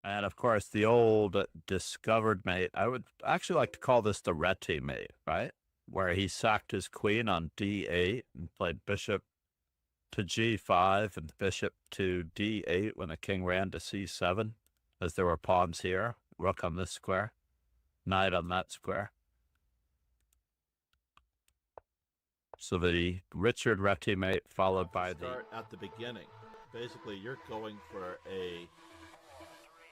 And of course, the old discovered mate, I would actually like to call this the Reti mate, right? Where he sacked his queen on d8 and played bishop to g5 and bishop to d8 when the king ran to c7, as there were pawns here, rook on this square, knight on that square. So the Richard Reti mate followed by start at the beginning. Basically, you're going for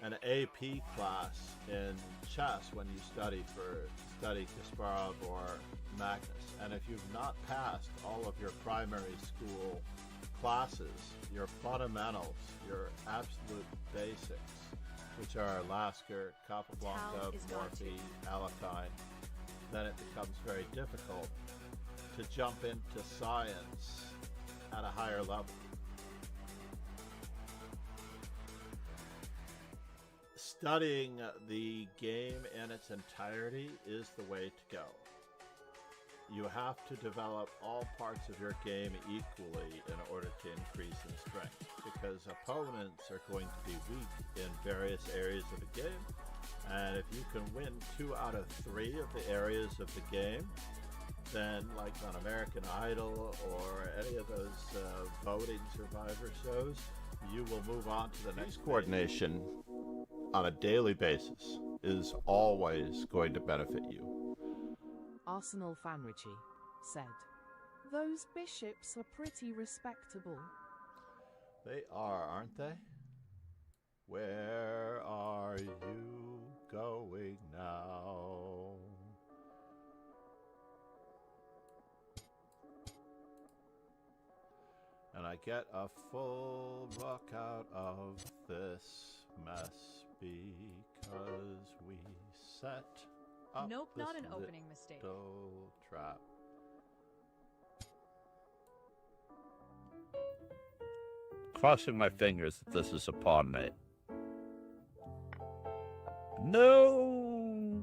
an AP class in chess when you study Kasparov or Magnus. And if you've not passed all of your primary school classes, your fundamentals, your absolute basics, which are Lasker, Capablanca, Morphy, Alekhine, then it becomes very difficult to jump into science at a higher level. Studying the game in its entirety is the way to go. You have to develop all parts of your game equally in order to increase in strength, because opponents are going to be weak in various areas of the game, and if you can win 2 out of 3 of the areas of the game, then like on American Idol or any of those voting survivor shows, you will move on to the next. Coordination on a daily basis is always going to benefit you. Arsenal fan Richie said, "Those bishops are pretty respectable." They are, aren't they? Where are you going now? And I get a full rook out of this mess because we set up Nope, this not an opening mistake. little trap. crossing my fingers that this is a pawn mate. No,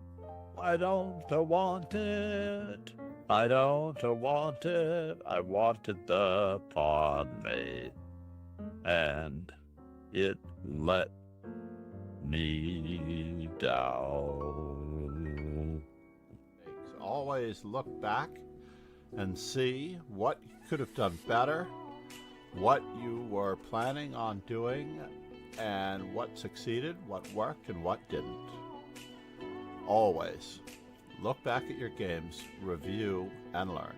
I don't want it. I don't want it. I wanted the pawn mate, and it let me down. Always look back and see what you could have done better, what you were planning on doing, and what succeeded, what worked, and what didn't. Always look back at your games, review, and learn.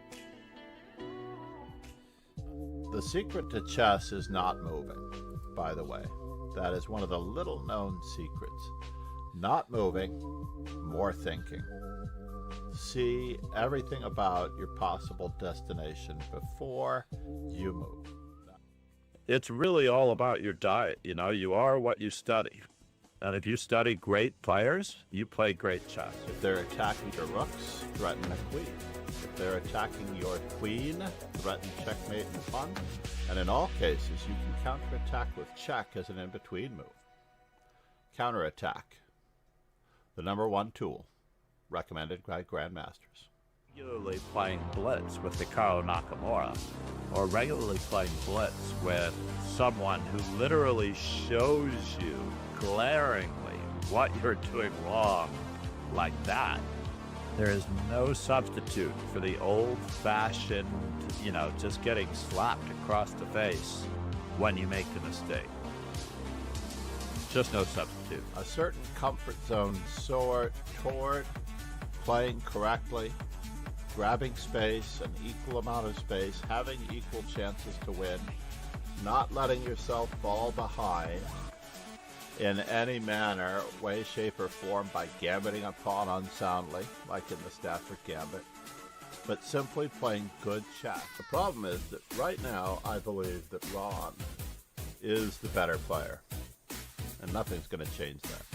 The secret to chess is not moving, by the way. That is one of the little-known secrets. Not moving, more thinking. See everything about your possible destination before you move. It's really all about your diet. You know, you are what you study. And if you study great players, you play great chess. If they're attacking your rooks, threaten a queen. If they're attacking your queen, threaten checkmate and pawn. And in all cases, you can counterattack with check as an in-between move. Counterattack, the #1 tool, recommended by grandmasters. Regularly playing Blitz with Hikaru Nakamura, or regularly playing Blitz with someone who literally shows you glaringly what you're doing wrong like that. There is no substitute for the old-fashioned, just getting slapped across the face when you make the mistake. Just no substitute. A certain comfort zone soar toward playing correctly, grabbing space, an equal amount of space, having equal chances to win, not letting yourself fall behind in any manner, way, shape, or form by gambiting a pawn unsoundly, like in the Stafford Gambit, but simply playing good chess. The problem is that right now, I believe that Ron is the better player, and nothing's going to change that.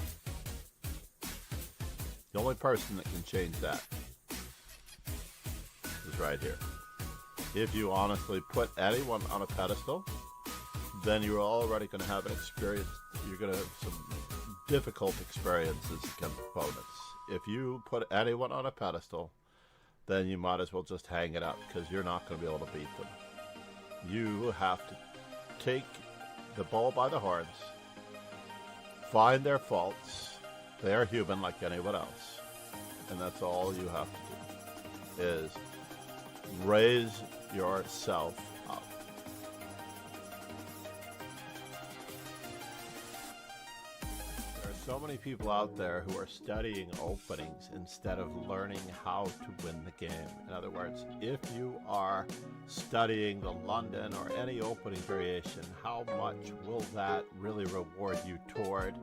The only person that can change that is right here. If you honestly put anyone on a pedestal, then you're already going to have an experience. You're going to have some difficult experiences against opponents. If you put anyone on a pedestal, then you might as well just hang it up, because you're not going to be able to beat them. You have to take the bull by the horns, find their faults. They are human like anyone else. And that's all you have to do, is raise yourself up. There are so many people out there who are studying openings instead of learning how to win the game. In other words, if you are studying the London or any opening variation, how much will that really reward you toward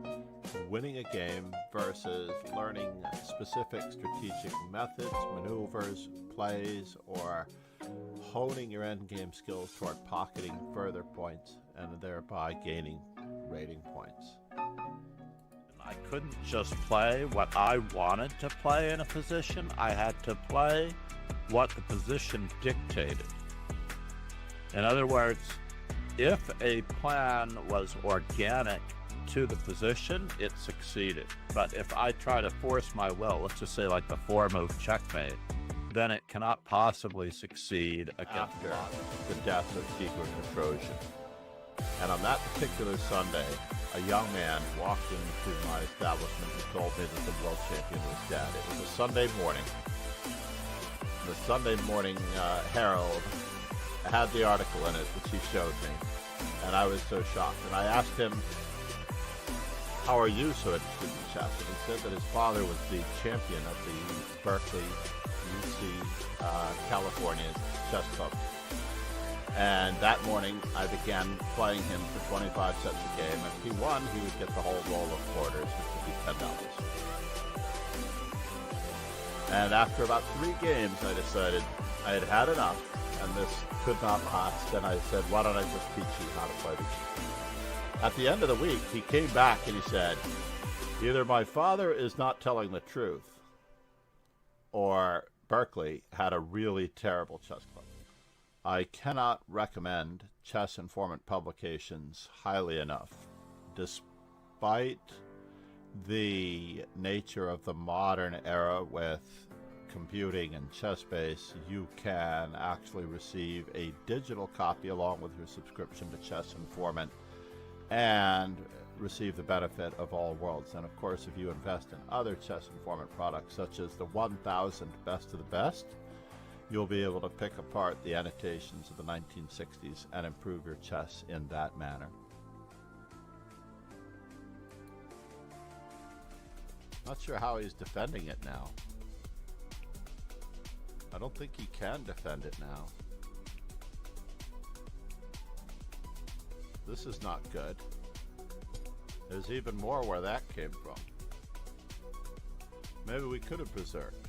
winning a game versus learning specific strategic methods, maneuvers, plays, or honing your endgame skills toward pocketing further points and thereby gaining rating points? I couldn't just play what I wanted to play in a position. I had to play what the position dictated. In other words, if a plan was organic to the position, it succeeded. But if I try to force my will, let's just say like the 4-move checkmate, then it cannot possibly succeed against After the death of Tigran the Trojan. And on that particular Sunday, a young man walked into my establishment and told me that the world champion was dead. It was a Sunday morning. The Sunday morning Herald had the article in it, which he showed me. And I was so shocked. And I asked him, how are you so interested in chess? And he said that his father was the champion of the Berkeley, UC, California chess club. And that morning, I began playing him for 25 cents a game. And if he won, he would get the whole roll of quarters, which would be $10. And after about 3 games, I decided I had had enough, and this could not last. And I said, why don't I just teach you how to play the game? At the end of the week, he came back and he said, either my father is not telling the truth, or Berkeley had a really terrible chess club. I cannot recommend Chess Informant publications highly enough. Despite the nature of the modern era with computing and ChessBase, you can actually receive a digital copy along with your subscription to Chess Informant and receive the benefit of all worlds. And of course, if you invest in other Chess Informant products, such as the 1000 Best of the Best, you'll be able to pick apart the annotations of the 1960s and improve your chess in that manner. Not sure how he's defending it now. I don't think he can defend it now. This is not good. There's even more where that came from. Maybe we could have berserked.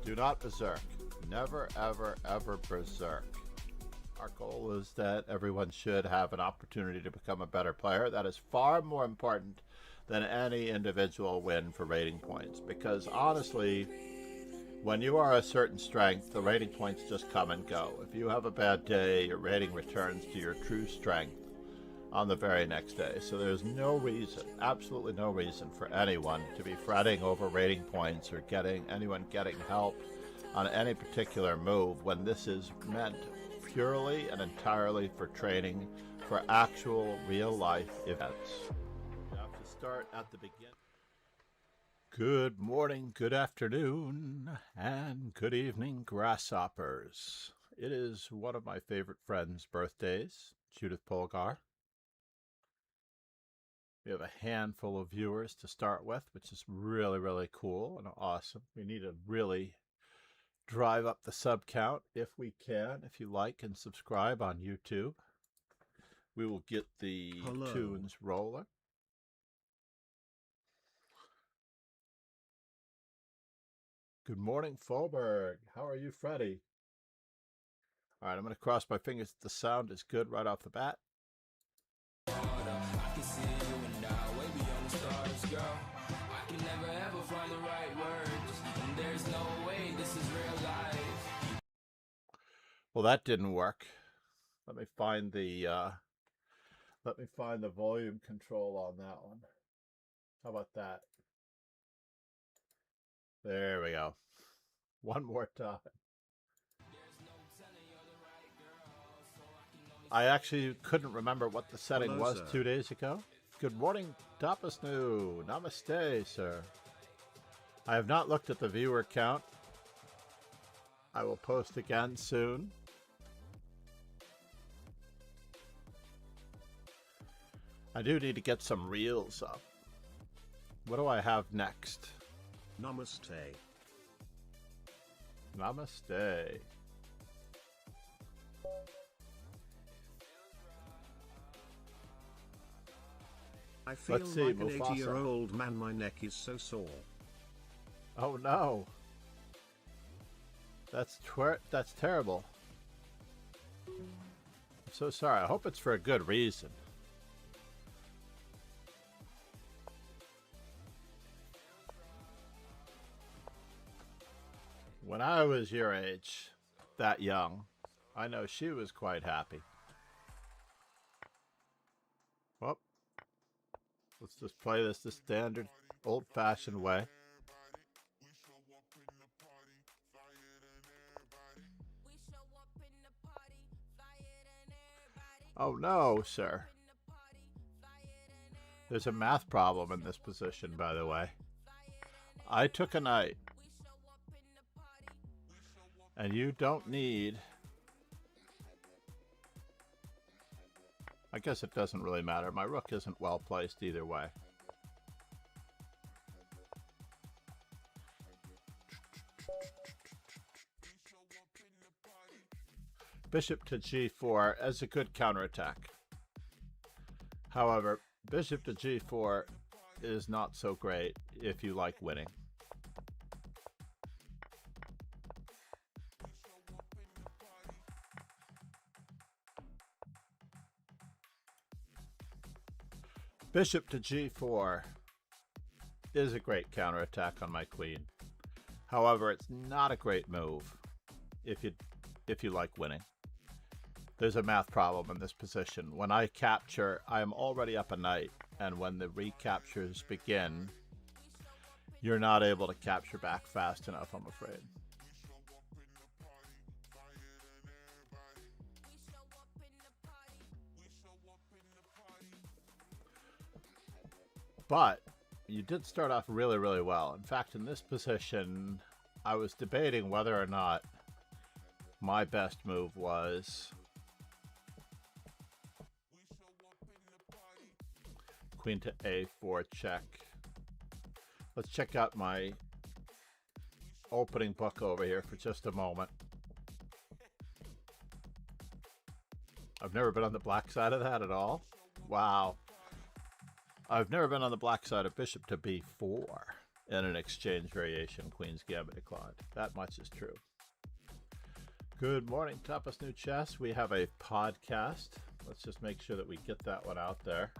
Do not berserk. Never, ever, ever berserk. Our goal is that everyone should have an opportunity to become a better player. That is far more important than any individual win for rating points. Because honestly, when you are a certain strength, the rating points just come and go. If you have a bad day, your rating returns to your true strength on the very next day. So there's no reason, absolutely no reason for anyone to be fretting over rating points or anyone getting help on any particular move when this is meant purely and entirely for training for actual real-life events. You have to start at the beginning. Good morning, good afternoon, and good evening, grasshoppers. It is one of my favorite friends' birthdays, Judit Polgár. We have a handful of viewers to start with, which is really, really cool and awesome. We need to really drive up the sub count if we can. If you like and subscribe on YouTube, we will get the tunes rolling. Good morning, Foberg. How are you, Freddie? All right, I'm going to cross my fingers that the sound is good right off the bat. Well, that didn't work. Let me find the volume control on that one. How about that? There we go. One more time. I actually couldn't remember what the setting was 2 days ago. Good morning, Tapasnu. Namaste, sir. I have not looked at the viewer count. I will post again soon. I do need to get some reels up. What do I have next? Namaste. Namaste. I feel Let's see, like an Mufasa. 80-year-old man. My neck is so sore. Oh no. That's terrible. I'm so sorry. I hope it's for a good reason. When I was your age, that young, I know she was quite happy. Well, let's just play this the standard old-fashioned way. Oh no, sir. There's a math problem in this position, by the way. I took a knight. And you don't need... I guess it doesn't really matter. My rook isn't well placed either way. Bishop to g4 as a good counterattack. However, bishop to g4 is not so great if you like winning. Bishop to g4 is a great counterattack on my queen. However, it's not a great move if you like winning. There's a math problem in this position. When I capture, I am already up a knight, and when the recaptures begin, you're not able to capture back fast enough, I'm afraid. But you did start off really, really well. In fact, in this position, I was debating whether or not my best move was queen to a4 check. Let's check out my opening book over here for just a moment. I've never been on the black side of that at all. Wow. I've never been on the black side of bishop to b4 in an exchange variation, Queen's Gambit declined. That much is true. Good morning, Tapas New Chess. We have a podcast. Let's just make sure that we get that one out there.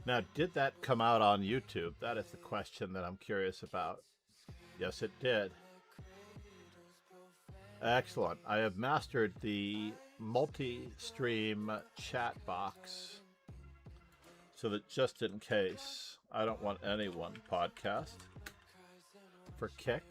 Now, did that come out on YouTube? That is the question that I'm curious about. Yes, it did. Excellent. I have mastered the multi-stream chat box so that just in case I don't want any one podcast for kick.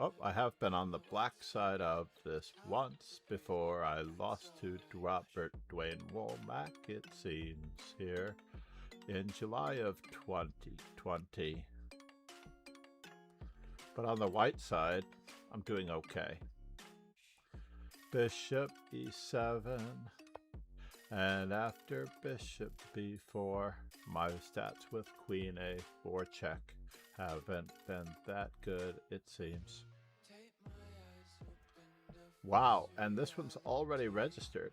Oh, I have been on the black side of this once before. I lost to Robert Dwayne Womack, it seems, here in July of 2020. But on the white side, I'm doing okay. Bishop e7, and after bishop b4, my stats with queen a4 check haven't been that good, it seems. Wow, and this one's already registered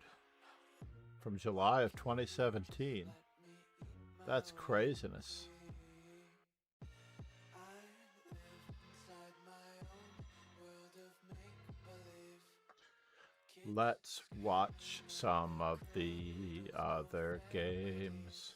from July of 2017. That's craziness. Let's watch some of the other games.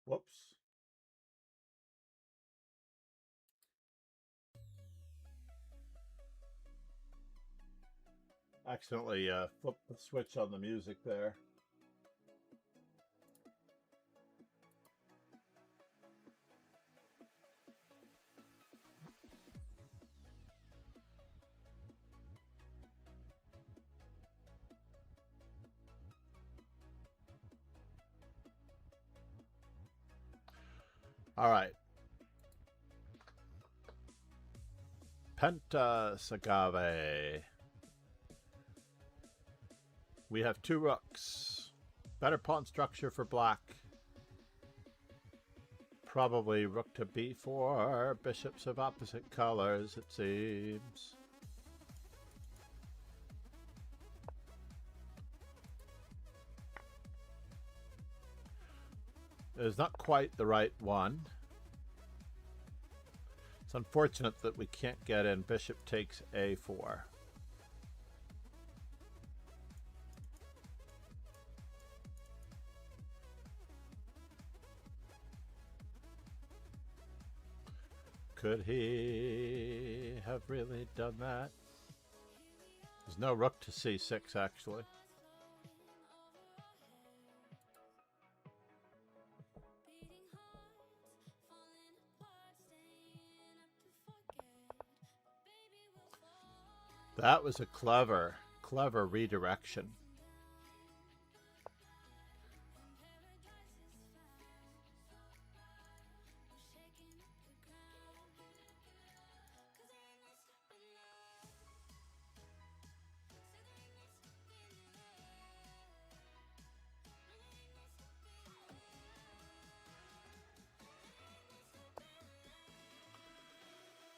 Whoops. Accidentally flipped the switch on the music there. All right. Pentus, Agave. We have 2 rooks. Better pawn structure for black. Probably rook to b4. Bishops of opposite colors, it seems. It is not quite the right one. It's unfortunate that we can't get in bishop takes a4. Could he have really done that? There's no rook to c6, actually. That was a clever redirection.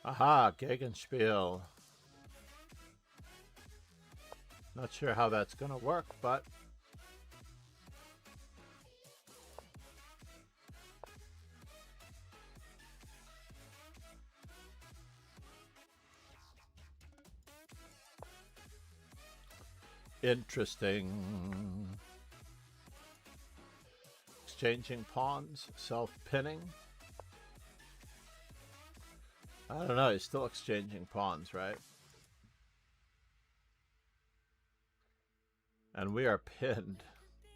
Aha, Gegenspiel. Not sure how that's going to work, but interesting. Exchanging pawns, self-pinning. I don't know, he's still exchanging pawns, right? And we are pinned.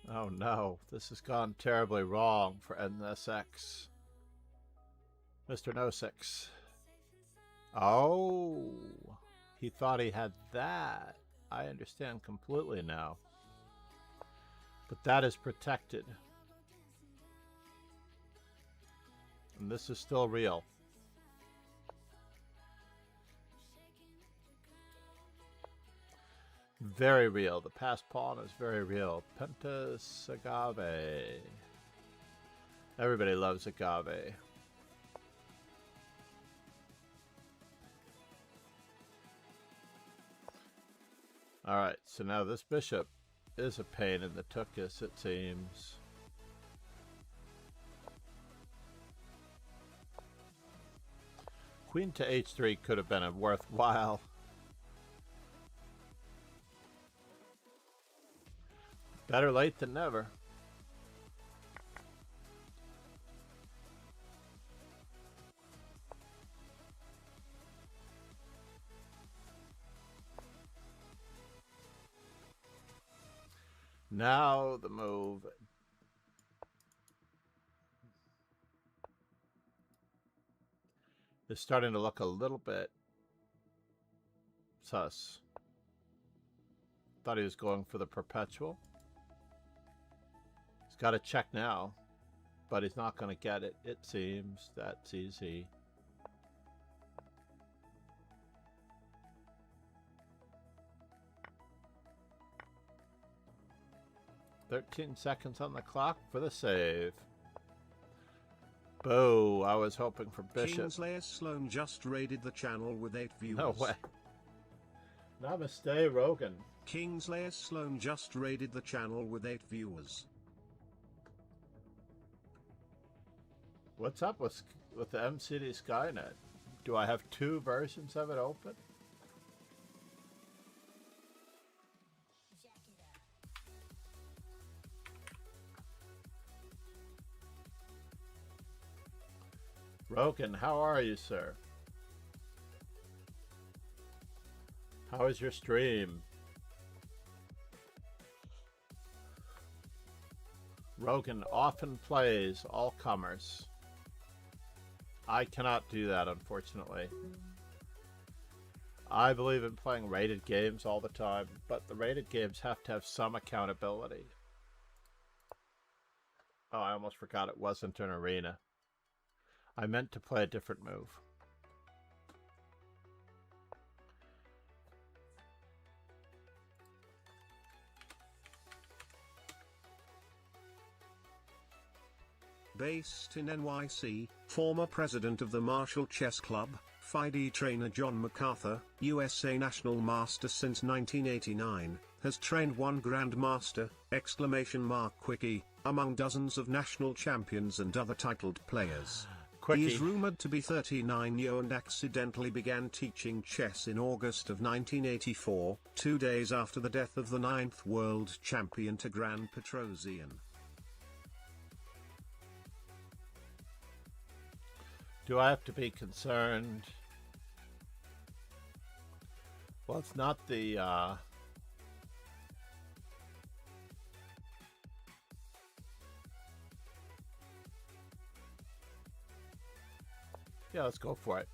Oh no, this has gone terribly wrong for NSX. Mr. No 6. Oh, he thought he had that. I understand completely now. But that is protected. And this is still real. Very real. The passed pawn is very real. Pentus, Agave. Everybody loves Agave. Alright, so now this bishop is a pain in the tuchus, it seems. Queen to h3 could have been a worthwhile. Better late than never. Now the move. Is starting to look a little bit sus. Thought he was going for the perpetual. He's got to check now, but he's not going to get it. It seems that's easy. "13 seconds on the clock for the save." Boo, I was hoping for bishop. Kingslayer Sloan just raided the channel with 8 viewers. No way. Namaste, Rogan. Kingslayer Sloan just raided the channel with 8 viewers. What's up with the MCD Skynet? Do I have 2 versions of it open? Rogan, how are you, sir? How is your stream? Rogan often plays all comers. I cannot do that, unfortunately. I believe in playing rated games all the time, but the rated games have to have some accountability. Oh, I almost forgot it wasn't an arena. I meant to play a different move. Based in NYC, former president of the Marshall Chess Club, FIDE trainer John MacArthur, USA National Master since 1989, has trained one Grandmaster, Quickie, among dozens of national champions and other titled players. Quickie. He is rumored to be 39 and accidentally began teaching chess in August of 1984, 2 days after the death of the 9th world champion Tigran Petrosian. Do I have to be concerned? Well, it's not the, Yeah, let's go for it.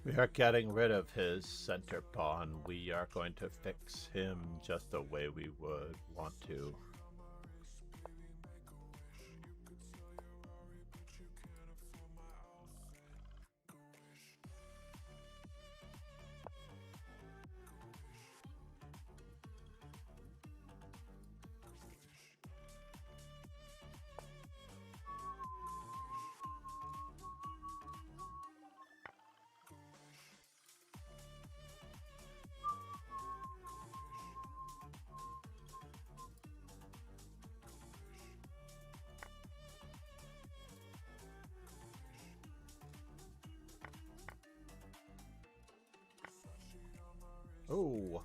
We are getting rid of his center pawn. We are going to fix him just the way we would want to. Oh.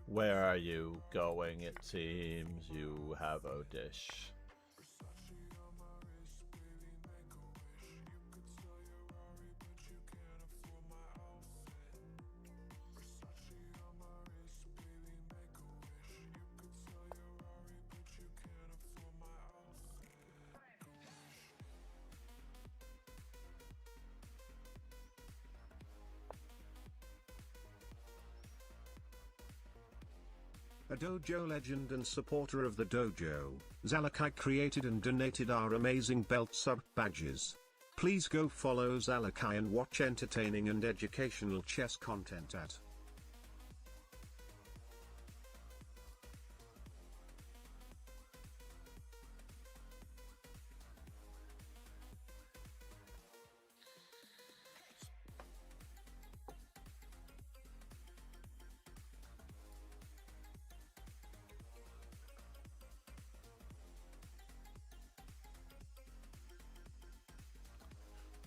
Where are you going? It seems you have a dish. A dojo legend and supporter of the dojo, Zalakai created and donated our amazing belt sub badges. Please go follow Zalakai and watch entertaining and educational chess content at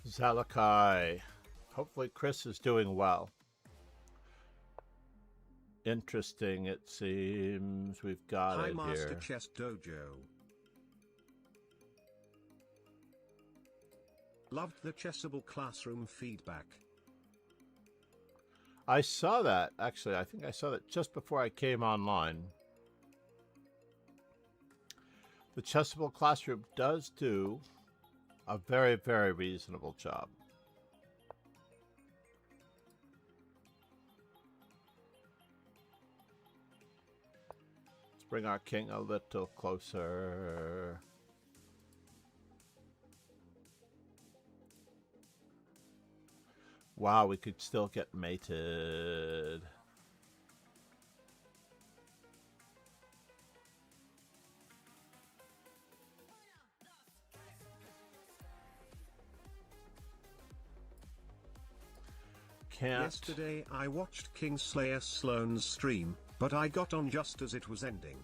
Zalakai. Hopefully Chris is doing well. Interesting, it seems. We've got Hi it Master here. Chess Dojo. Loved the Chessable classroom feedback. I saw that, actually. I think I saw that just before I came online. The Chessable classroom does do a very, very reasonable job. Let's bring our king a little closer. Wow, we could still get mated. Can't. Yesterday I watched Kingslayer Sloan's stream, but I got on just as it was ending.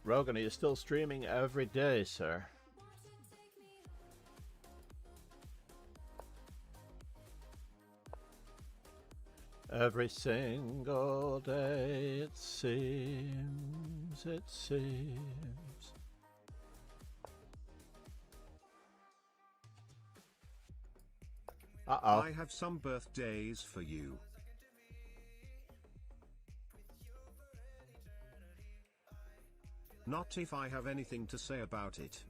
Rogan, are you still streaming every day, sir? Every single day, it seems. Uh-oh. I have some birthdays for you. Not if I have anything to say about it.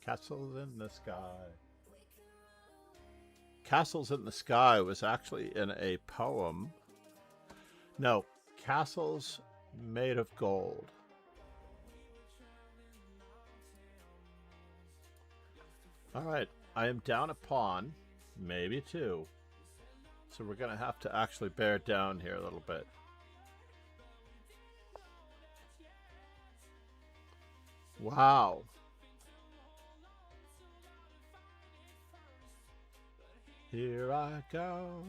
Castles in the Sky. Castles in the Sky was actually in a poem. No, Castles Made of Gold. Alright, I am down a pawn, maybe two. So we're going to have to actually bear down here a little bit. Wow. Here I go.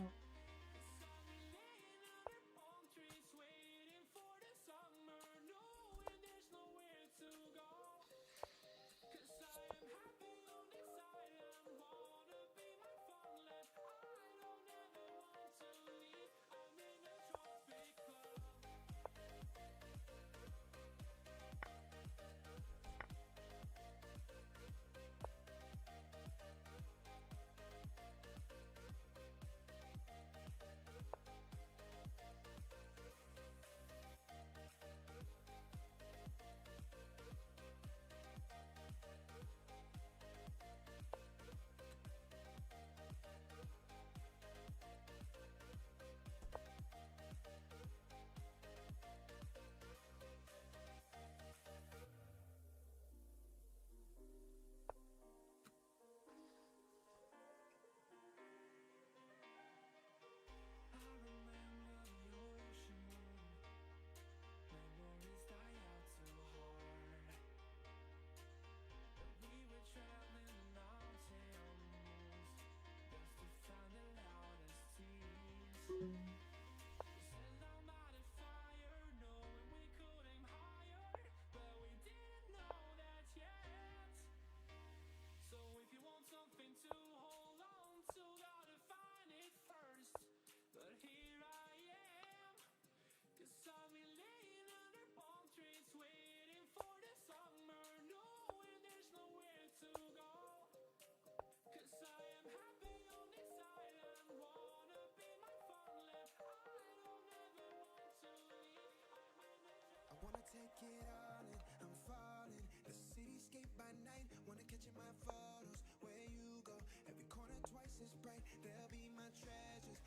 Take it all in, I'm falling. The cityscape by night, wanna catch in my photos. Where you go, every corner twice as bright. They'll be my treasures.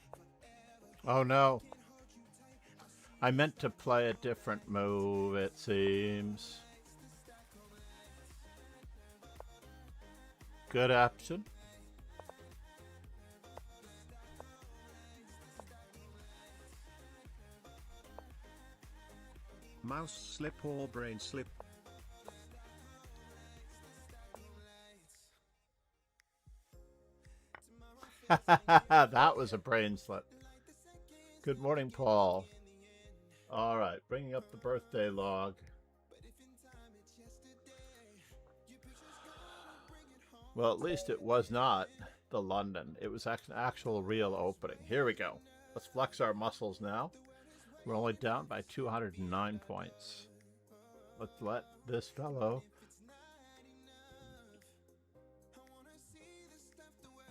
Oh no. I meant to play a different move, it seems. Good option. Mouse slip or brain slip? That was a brain slip. Good morning, Paul. All right, bringing up the birthday log. Well, at least it was not the London. It was an actual real opening. Here we go. Let's flex our muscles now. We're only down by 209 points. Let's let this fellow...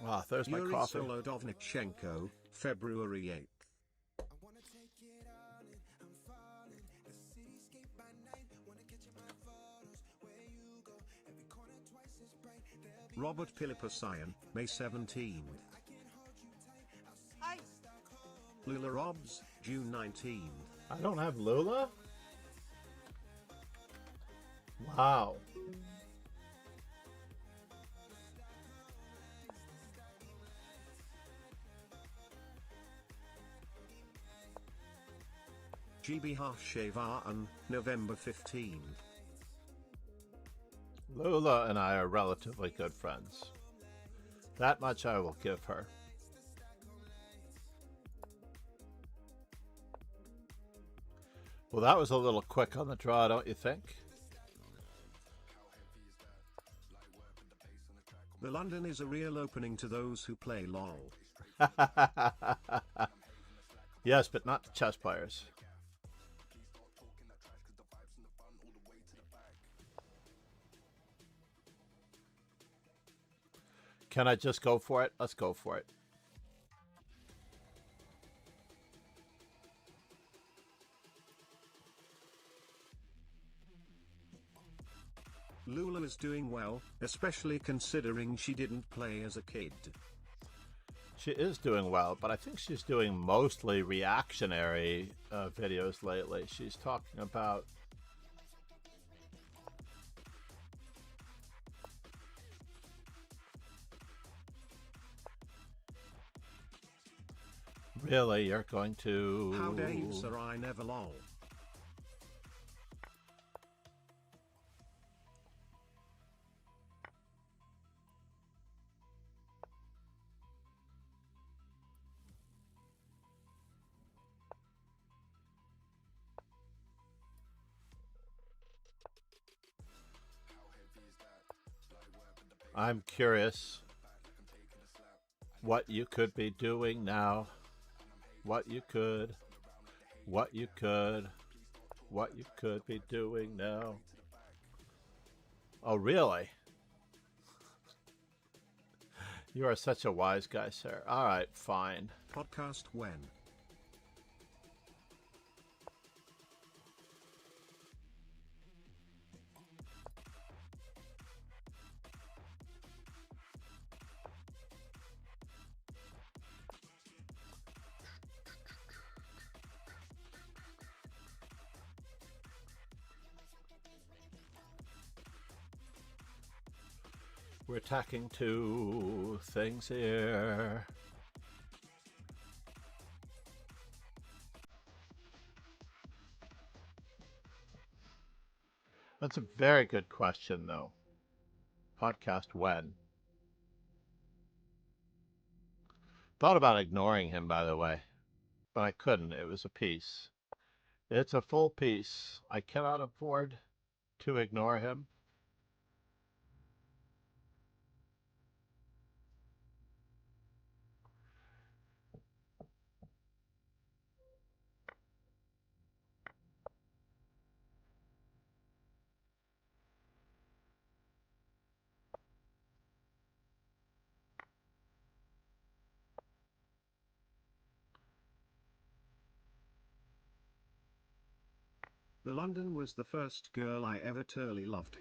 Ah, there's my Yuri coffee. Solodovnichenko, February 8th. Robert Pilipasayan, May 17th. Hi. Lula Robs, June 19th. I don't have Lula? Wow. GB Harshavan, November 15th. Lula and I are relatively good friends. That much I will give her. Well, that was a little quick on the draw, don't you think? The London is a real opening to those who play LOL. Yes, but not to chess players. Can I just go for it? Let's go for it. Lula is doing well, especially considering she didn't play as a kid. She is doing well, but I think she's doing mostly reactionary videos lately. She's talking about really, you're going to... How Dave sir I never lol. I'm curious what you could be doing now. What you could be doing now. Oh, really? You are such a wise guy, sir. All right, fine. Podcast when? We're attacking two things here. That's a very good question, though. Podcast when? Thought about ignoring him, by the way, but I couldn't. It was a piece. It's a full piece. I cannot afford to ignore him. The London was the first girl I ever truly loved.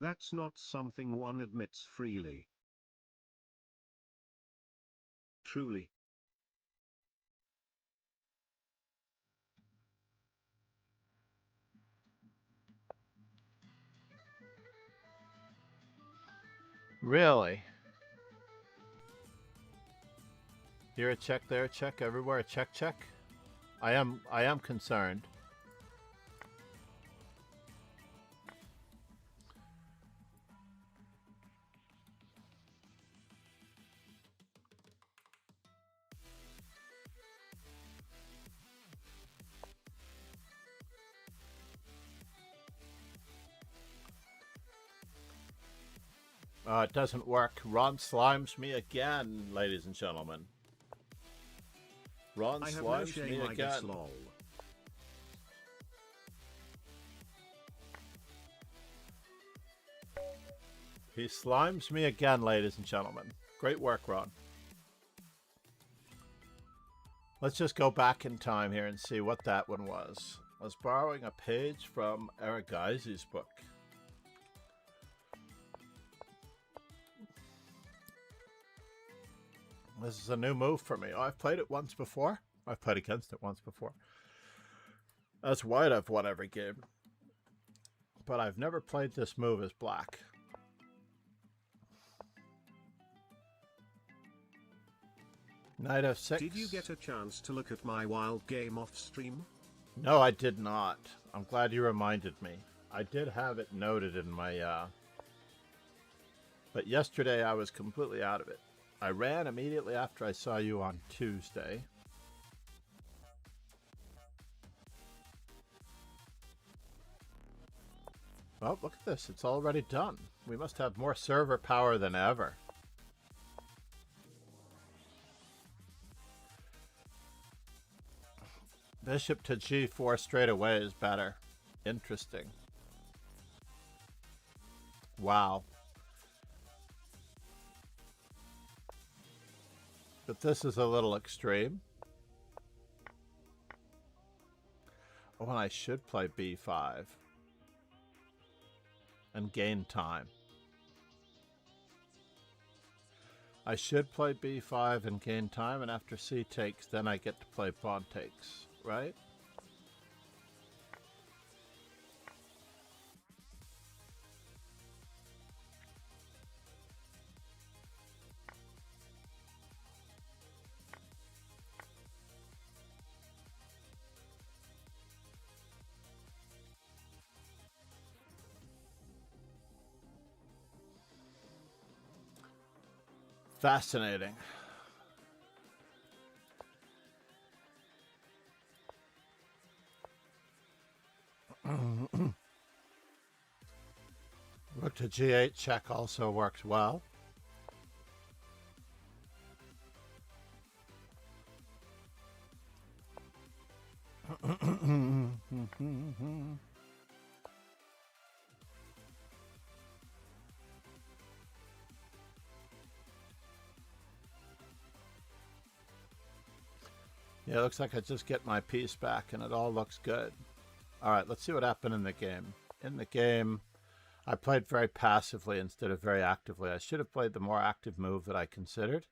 That's not something one admits freely. Truly. Really? Here a check, there a check, everywhere a check check? I am concerned. It doesn't work. Ron slimes me again, ladies and gentlemen. Ron I have no slimes shame, me I guess, again. lol. He slimes me again, ladies and gentlemen. Great work, Ron. Let's just go back in time here and see what that one was. I was borrowing a page from Aragaze's book. This is a new move for me. Oh, I've played it once before. I've played against it once before. As white, I've won every game. But I've never played this move as black. Knight f6. Did you get a chance to look at my wild game off stream? No, I did not. I'm glad you reminded me. I did have it noted in my... But yesterday I was completely out of it. I ran immediately after I saw you on Tuesday. Well, look at this. It's already done. We must have more server power than ever. Bishop to g4 straight away is better. Interesting. Wow. But this is a little extreme. Oh, and I should play b5 and gain time. I should play b5 and gain time, and after c takes, then I get to play pawn takes, right? Fascinating. Rook to g8 check also works well. Yeah, it looks like I just get my piece back and it all looks good. All right, let's see what happened in the game. In the game, I played very passively instead of very actively. I should have played the more active move that I considered.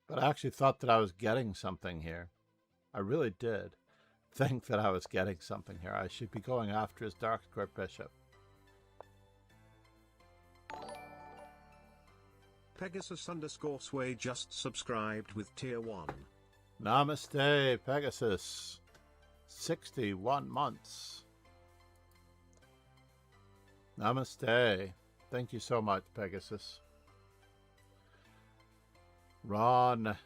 But I actually thought that I was getting something here. I really did think that I was getting something here. I should be going after his dark square bishop. Pegasus_sway just subscribed with tier 1. Namaste, Pegasus. 61 months. Namaste. Thank you so much, Pegasus. Ron.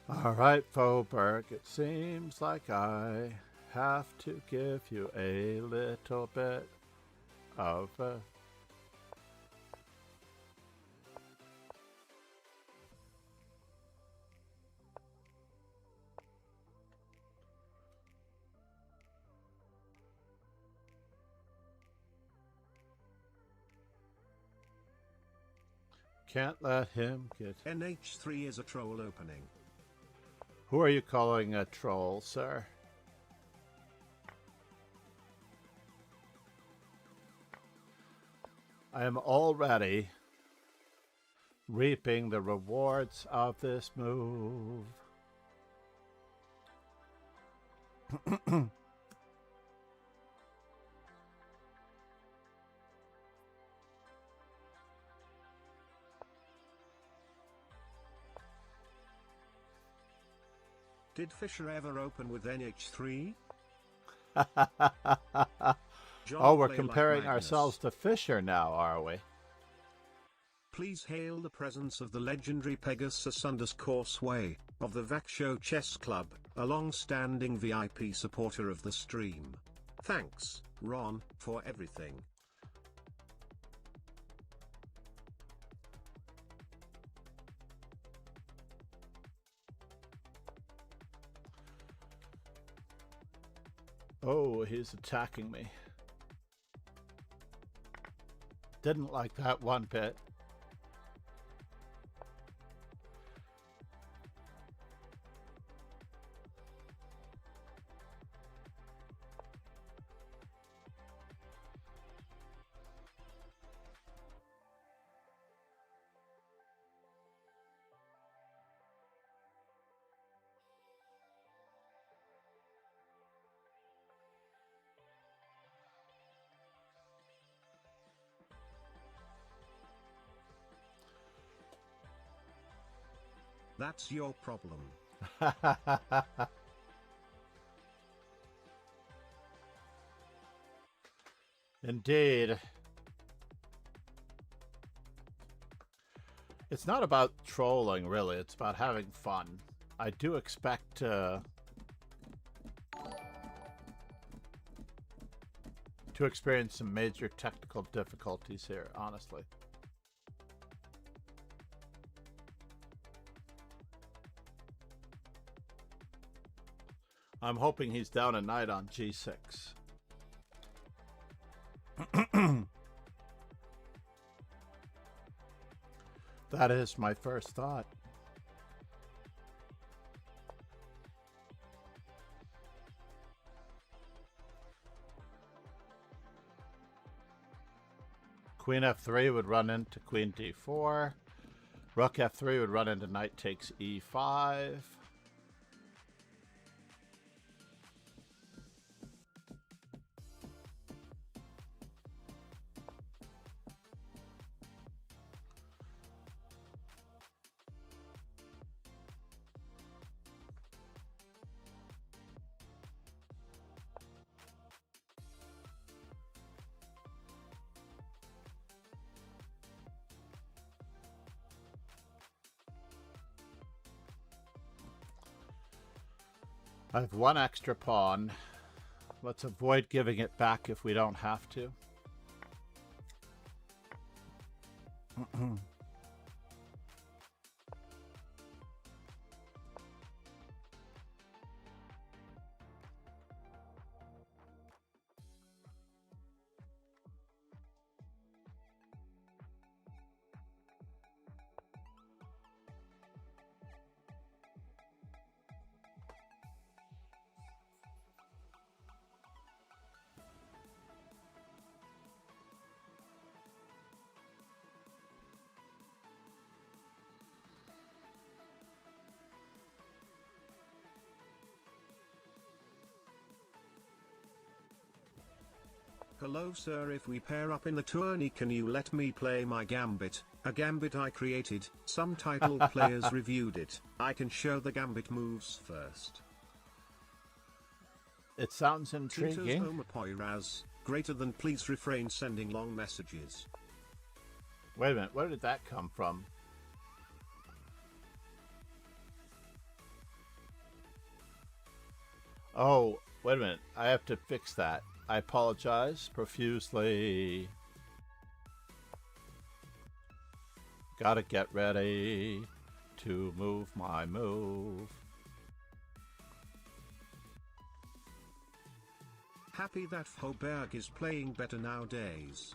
All right, Faubourg, it seems like I have to give you a little bit of a... Can't let him get... NH3 is a troll opening. Who are you calling a troll, sir? I am already reaping the rewards of this move. Did Fisher ever open with NH3? Oh, we're comparing ourselves to Fisher now, are we? Please hail the presence of the legendary Pegasus_Sway of the Vaksho Chess Club, a long-standing VIP supporter of the stream. Thanks, Ron, for everything. Oh, he's attacking me. Didn't like that one bit. That's your problem. Indeed. It's not about trolling, really. It's about having fun. I do expect to experience some major technical difficulties here, honestly. I'm hoping he's down a knight on g6. That is my first thought. Queen f3 would run into queen d4. Rook f3 would run into knight takes e5. I have one extra pawn. Let's avoid giving it back if we don't have to. Hello sir, if we pair up in the tourney can you let me play my Gambit, a Gambit I created, some title players reviewed it, I can show the Gambit moves first. It sounds intriguing. Omapoiraz, greater than please refrain sending long messages. Wait a minute, where did that come from? Oh, wait a minute, I have to fix that. I apologize profusely. Gotta get ready to move my move. Happy that Hoberg is playing better nowadays.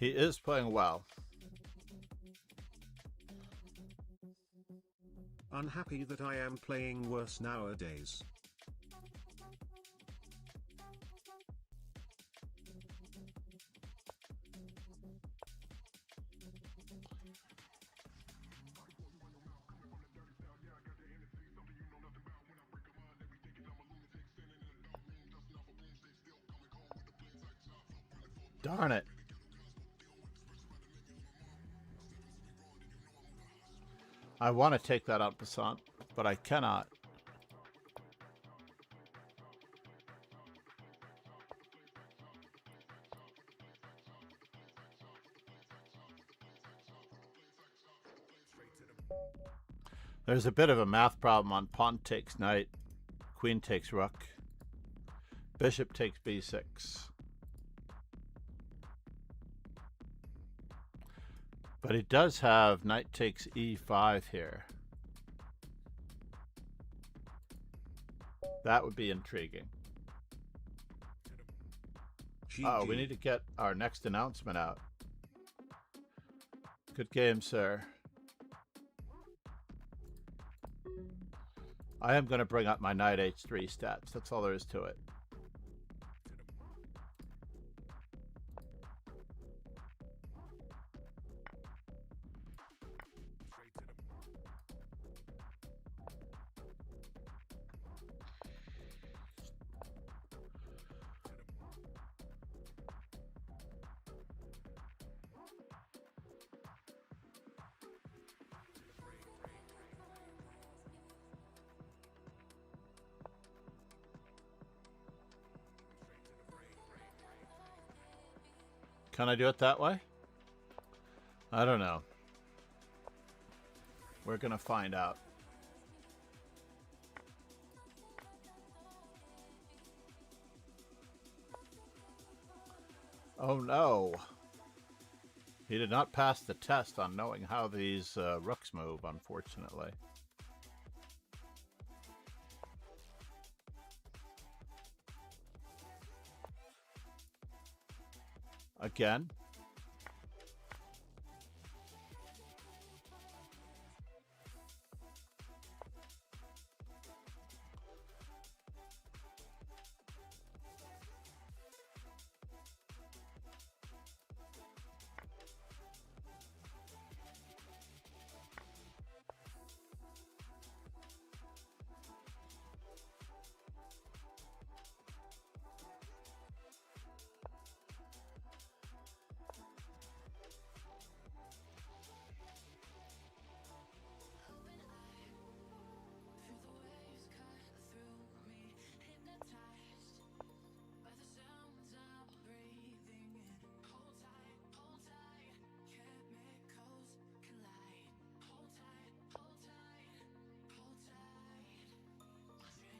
He is playing well. Unhappy that I am playing worse nowadays. Darn it. I want to take that out, Passant, but I cannot. There's a bit of a math problem on pawn takes knight, queen takes rook, bishop takes b6. But he does have knight takes e5 here. That would be intriguing. Oh, we need to get our next announcement out. Good game, sir. I am going to bring up my knight h3 stats. That's all there is to it. Can I do it that way? I don't know. We're gonna find out. Oh no. He did not pass the test on knowing how these rooks move, unfortunately. Again.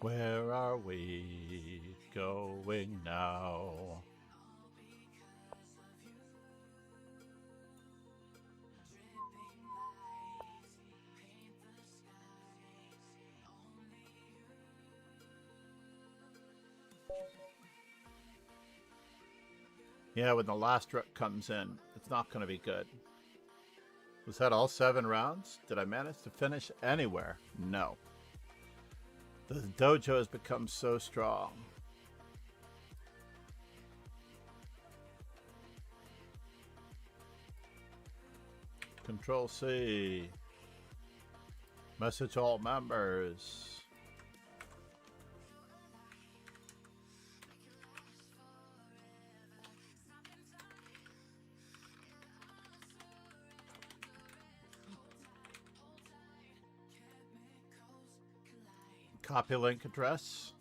Where are we going now? Yeah, when the last rook comes in, it's not going to be good. Was that all 7 rounds? Did I manage to finish anywhere? No. The dojo has become so strong. Control C. Message all members. Copy link address.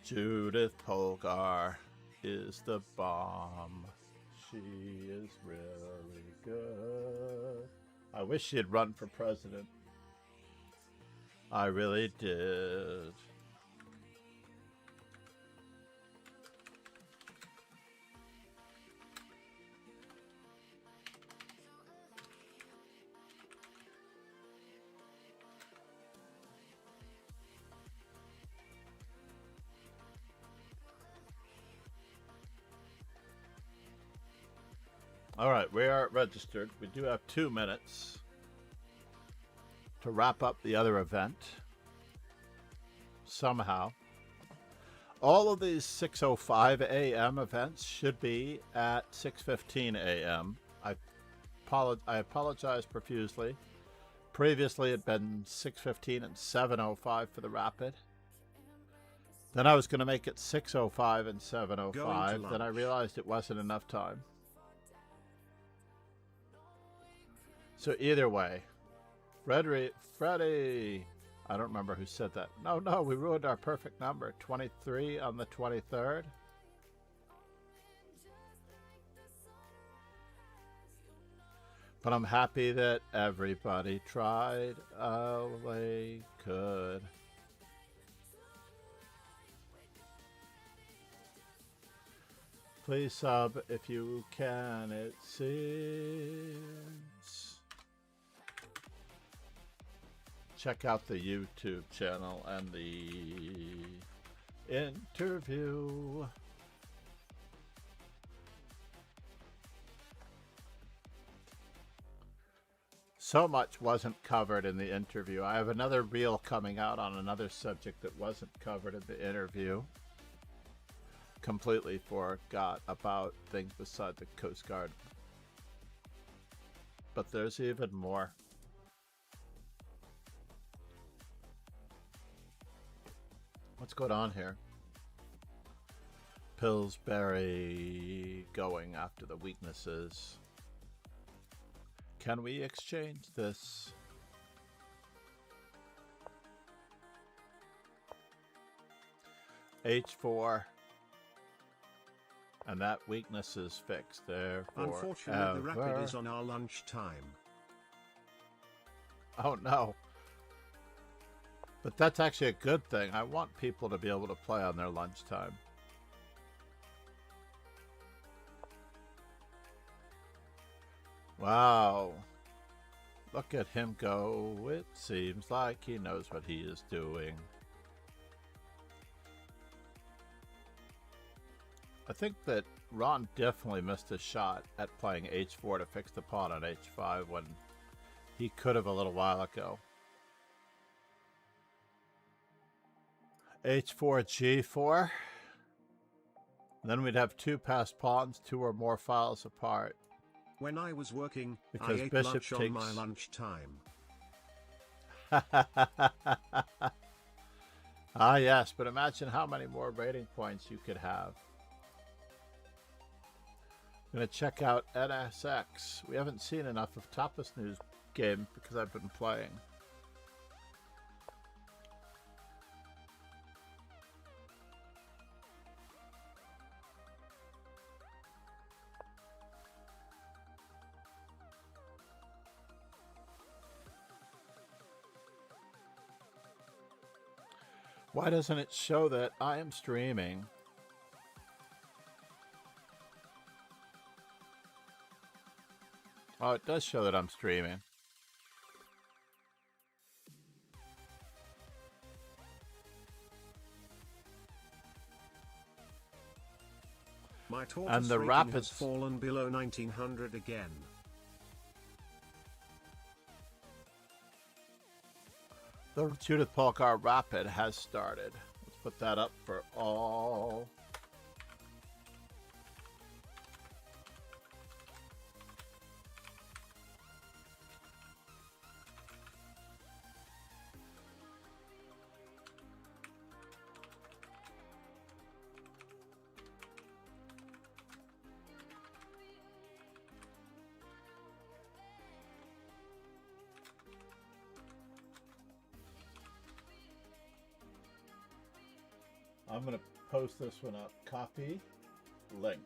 Judit Polgár is the bomb. She is really good. I wish she'd run for president. I really did. All right, we are registered. We do have 2 minutes to wrap up the other event. Somehow. All of these 6:05 a.m. events should be at 6:15 a.m. I apologize profusely. Previously, it had been 6:15 and 7:05 for the rapid. Then I was going to make it 6:05 and 7:05. Then I realized it wasn't enough time. So either way, Freddie, I don't remember who said that. No, we ruined our perfect number. 23 on the 23rd. But I'm happy that everybody tried all they could. Please sub if you can, it seems. Check out the YouTube channel and the interview. So much wasn't covered in the interview. I have another reel coming out on another subject that wasn't covered in the interview. Completely forgot about things beside the Coast Guard. But there's even more. What's going on here? Pillsbury going after the weaknesses. Can we exchange this? H4. And that weakness is fixed there. Unfortunately, the rapid is on our lunch time. Oh no. But that's actually a good thing. I want people to be able to play on their lunchtime. Wow. Look at him go. It seems like he knows what he is doing. I think that Ron definitely missed a shot at playing H4 to fix the pawn on H5 when he could have a little while ago. H4, G4. Then we'd have 2 passed pawns, 2 or more files apart. When I was working, Because I ate bishop lunch on takes... my lunch time. Ah, yes, but imagine how many more rating points you could have. I'm going to check out NSX. We haven't seen enough of Tapas News game because I've been playing. Why doesn't it show that I am streaming? Oh, it does show that I'm streaming. My tortoise And the rating rapids has fallen below 1900 again. The Judit Polgár Rapid has started. Let's put that up for all. I'm going to post this one up. Copy, link.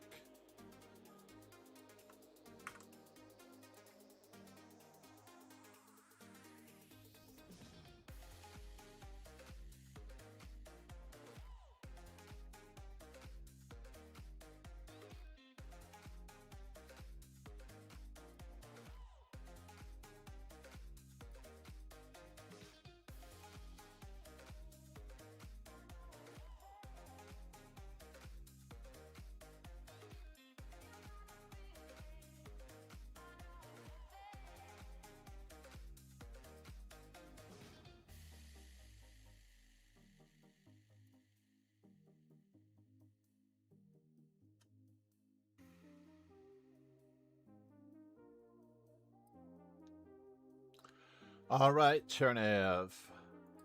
All right, Chernov.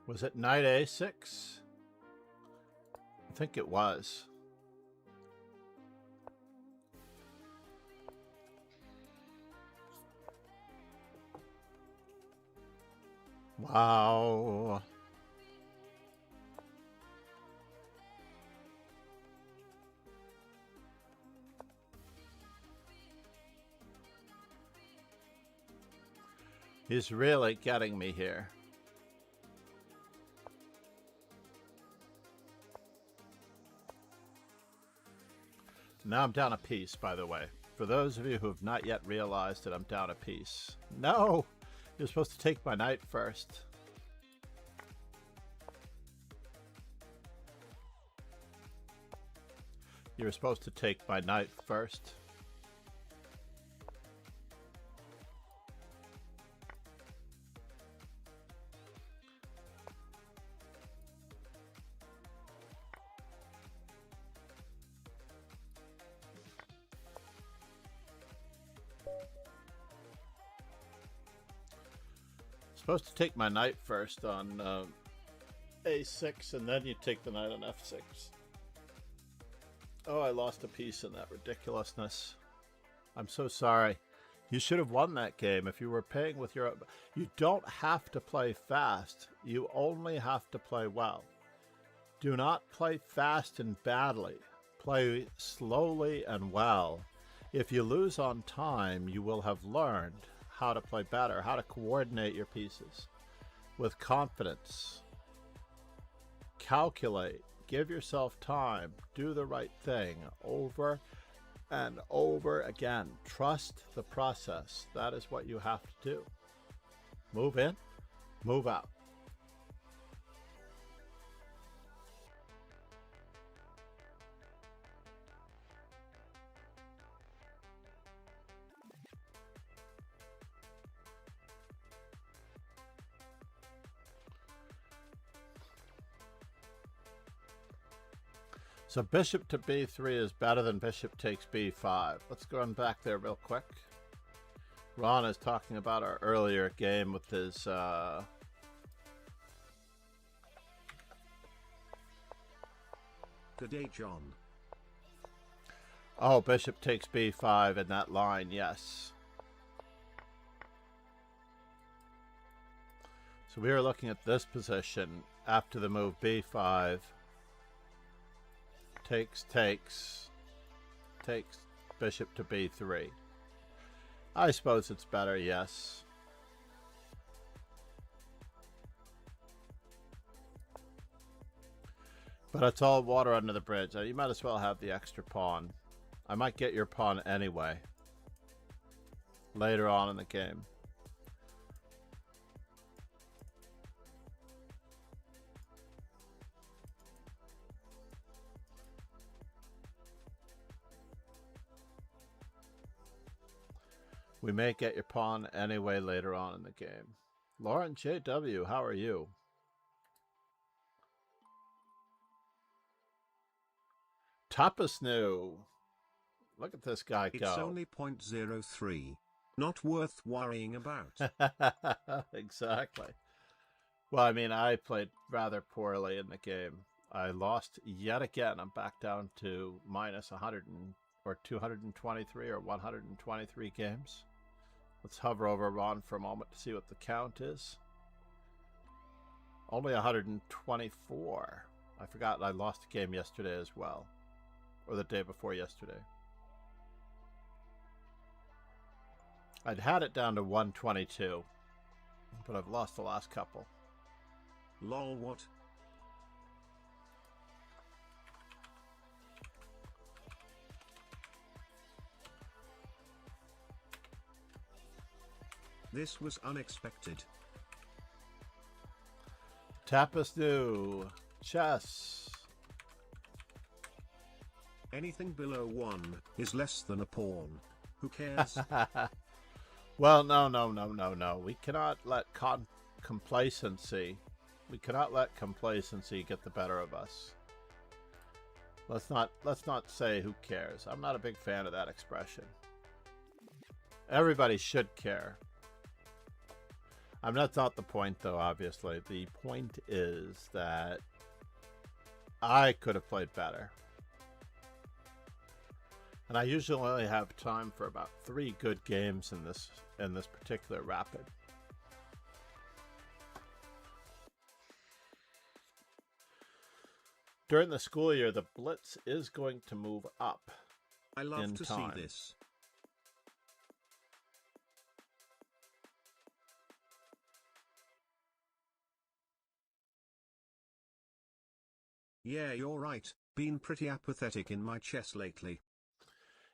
Was it knight a6? I think it was. Wow. He's really getting me here. Now I'm down a piece, by the way. For those of you who have not yet realized that I'm down a piece. No! You're supposed to take my knight first. You were supposed to take my knight first. Supposed to take my knight first on a6, and then you take the knight on f6. Oh, I lost a piece in that ridiculousness. I'm so sorry. You should have won that game if you were paying with your... You don't have to play fast. You only have to play well. Do not play fast and badly. Play slowly and well. If you lose on time, you will have learned how to play better, how to coordinate your pieces with confidence. Calculate, give yourself time, do the right thing over and over again. Trust the process. That is what you have to do. Move in, move out. So bishop to b3 is better than bishop takes b5. Let's go on back there real quick. Ron is talking about our earlier game with his... Good day, John. Oh, bishop takes b5 in that line, yes. So we are looking at this position after the move b5. Takes bishop to b3. I suppose it's better, yes. But it's all water under the bridge. You might as well have the extra pawn. I might get your pawn anyway. Later on in the game. We may get your pawn anyway later on in the game. Lauren JW, how are you? Tapas new. Look at this guy go. It's only 0.03. Not worth worrying about. Exactly. Well, I mean, I played rather poorly in the game. I lost yet again. I'm back down to minus 100 or 223 or 123 games. Let's hover over Ron for a moment to see what the count is. Only 124. I forgot I lost a game yesterday as well. Or the day before yesterday. I'd had it down to 122. But I've lost the last couple. Lol, what? This was unexpected. Tapas new. Chess. Anything below 1 is less than a pawn. Who cares? Well, no. We cannot let complacency. We cannot let complacency get the better of us. Let's not say who cares. I'm not a big fan of that expression. Everybody should care. That's not the point, though, obviously. The point is that I could have played better. And I usually only have time for about 3 good games in this particular rapid. During the school year, the Blitz is going to move up. I love to time. see this. Yeah, you're right. Been pretty apathetic in my chess lately.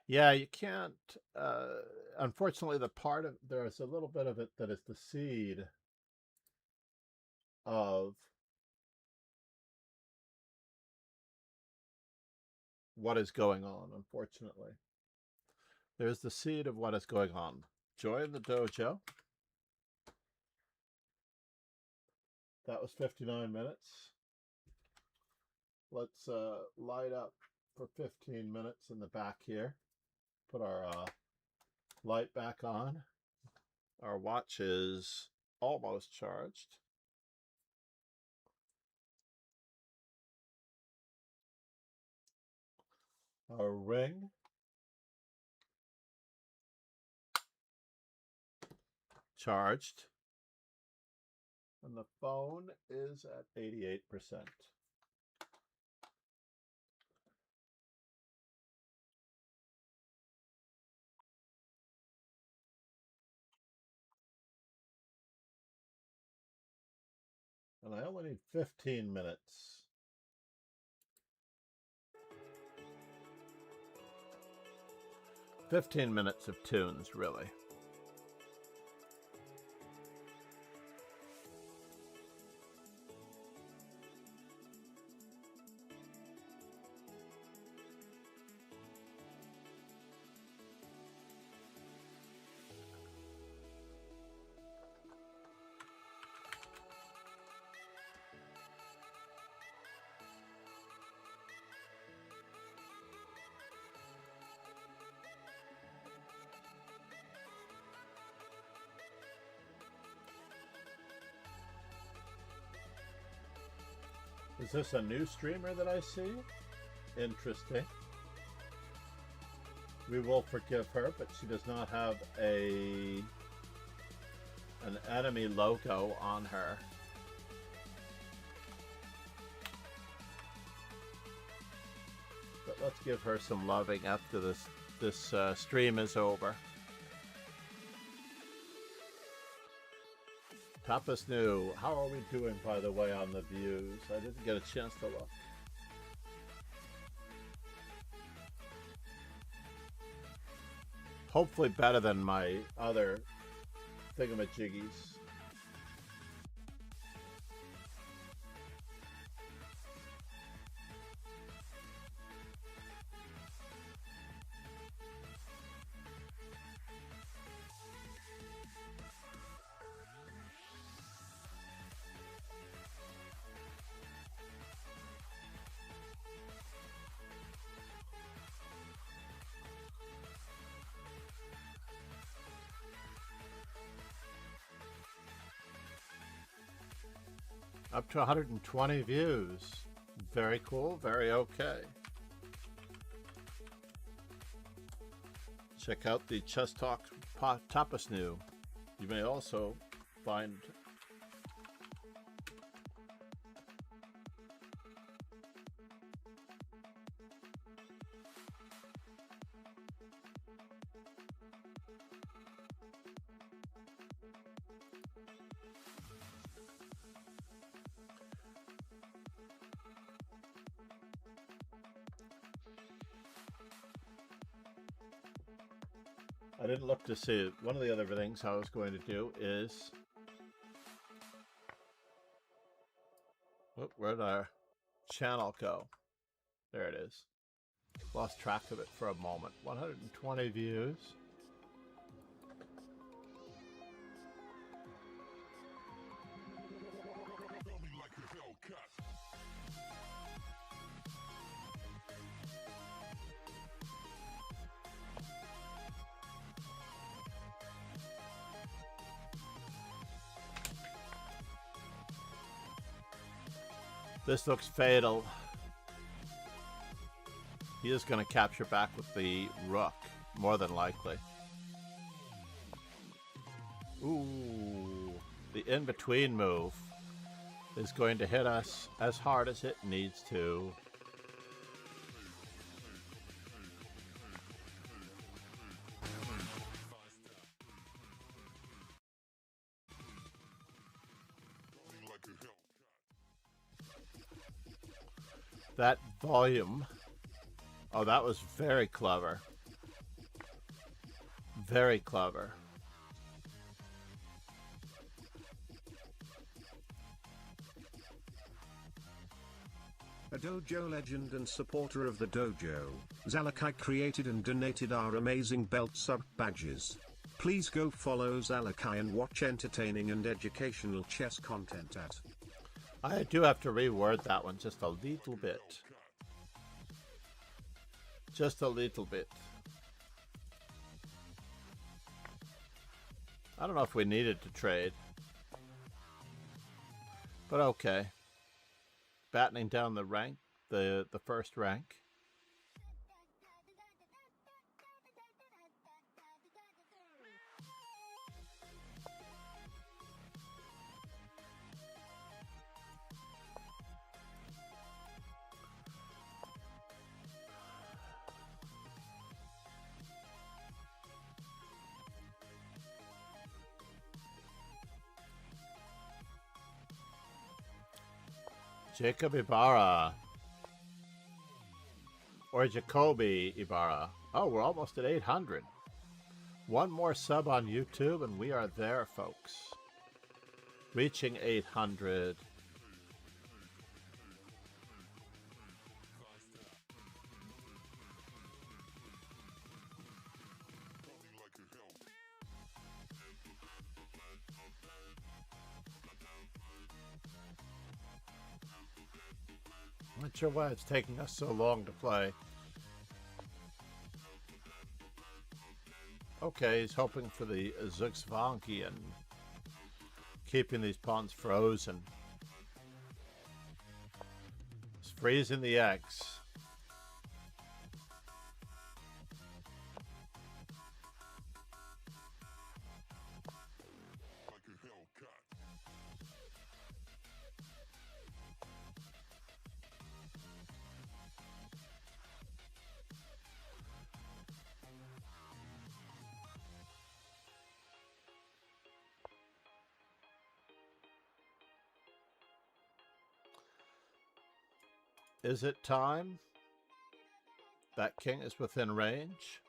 Yeah, you can't. Unfortunately, there's a little bit of it that is the seed of what is going on. Unfortunately, there's the seed of what is going on. Join the dojo. That was 59 minutes. Let's light up for 15 minutes in the back here. Put our light back on. Our watch is almost charged. Our ring. Charged. And the phone is at 88%. And I only need 15 minutes. "15 minutes of tunes, really. Is this a new streamer that I see? Interesting. We will forgive her, but she does not have an enemy logo on her. But let's give her some loving after this stream is over. Tapas New, how are we doing, by the way, on the views? I didn't get a chance to look. Hopefully better than my other thingamajiggies. Up to 120 views. Very cool, very okay. Check out the Chess Talk Tapas New. You may also find I didn't look to see it. One of the other things I was going to do is... where'd our channel go? There it is. Lost track of it for a moment. 120 views. This looks fatal. He is going to capture back with the rook, more than likely. Ooh, the in-between move is going to hit us as hard as it needs to. That volume. Oh, that was very clever. Very clever. A dojo legend and supporter of the dojo, Zalakai created and donated our amazing belt sub-badges. Please go follow Zalakai and watch entertaining and educational chess content at... I do have to reword that one just a little bit. Just a little bit. I don't know if we needed to trade. But okay. Battening down the rank, the first rank. Jacob Ibara. Or Jacoby Ibara. Oh, we're almost at 800. One more sub on YouTube and we are there, folks. Reaching 800. Not sure why it's taking us so long to play. Okay, he's hoping for the Zugzvanki and keeping these pawns frozen. He's freezing the X. Is it time? That king is within range.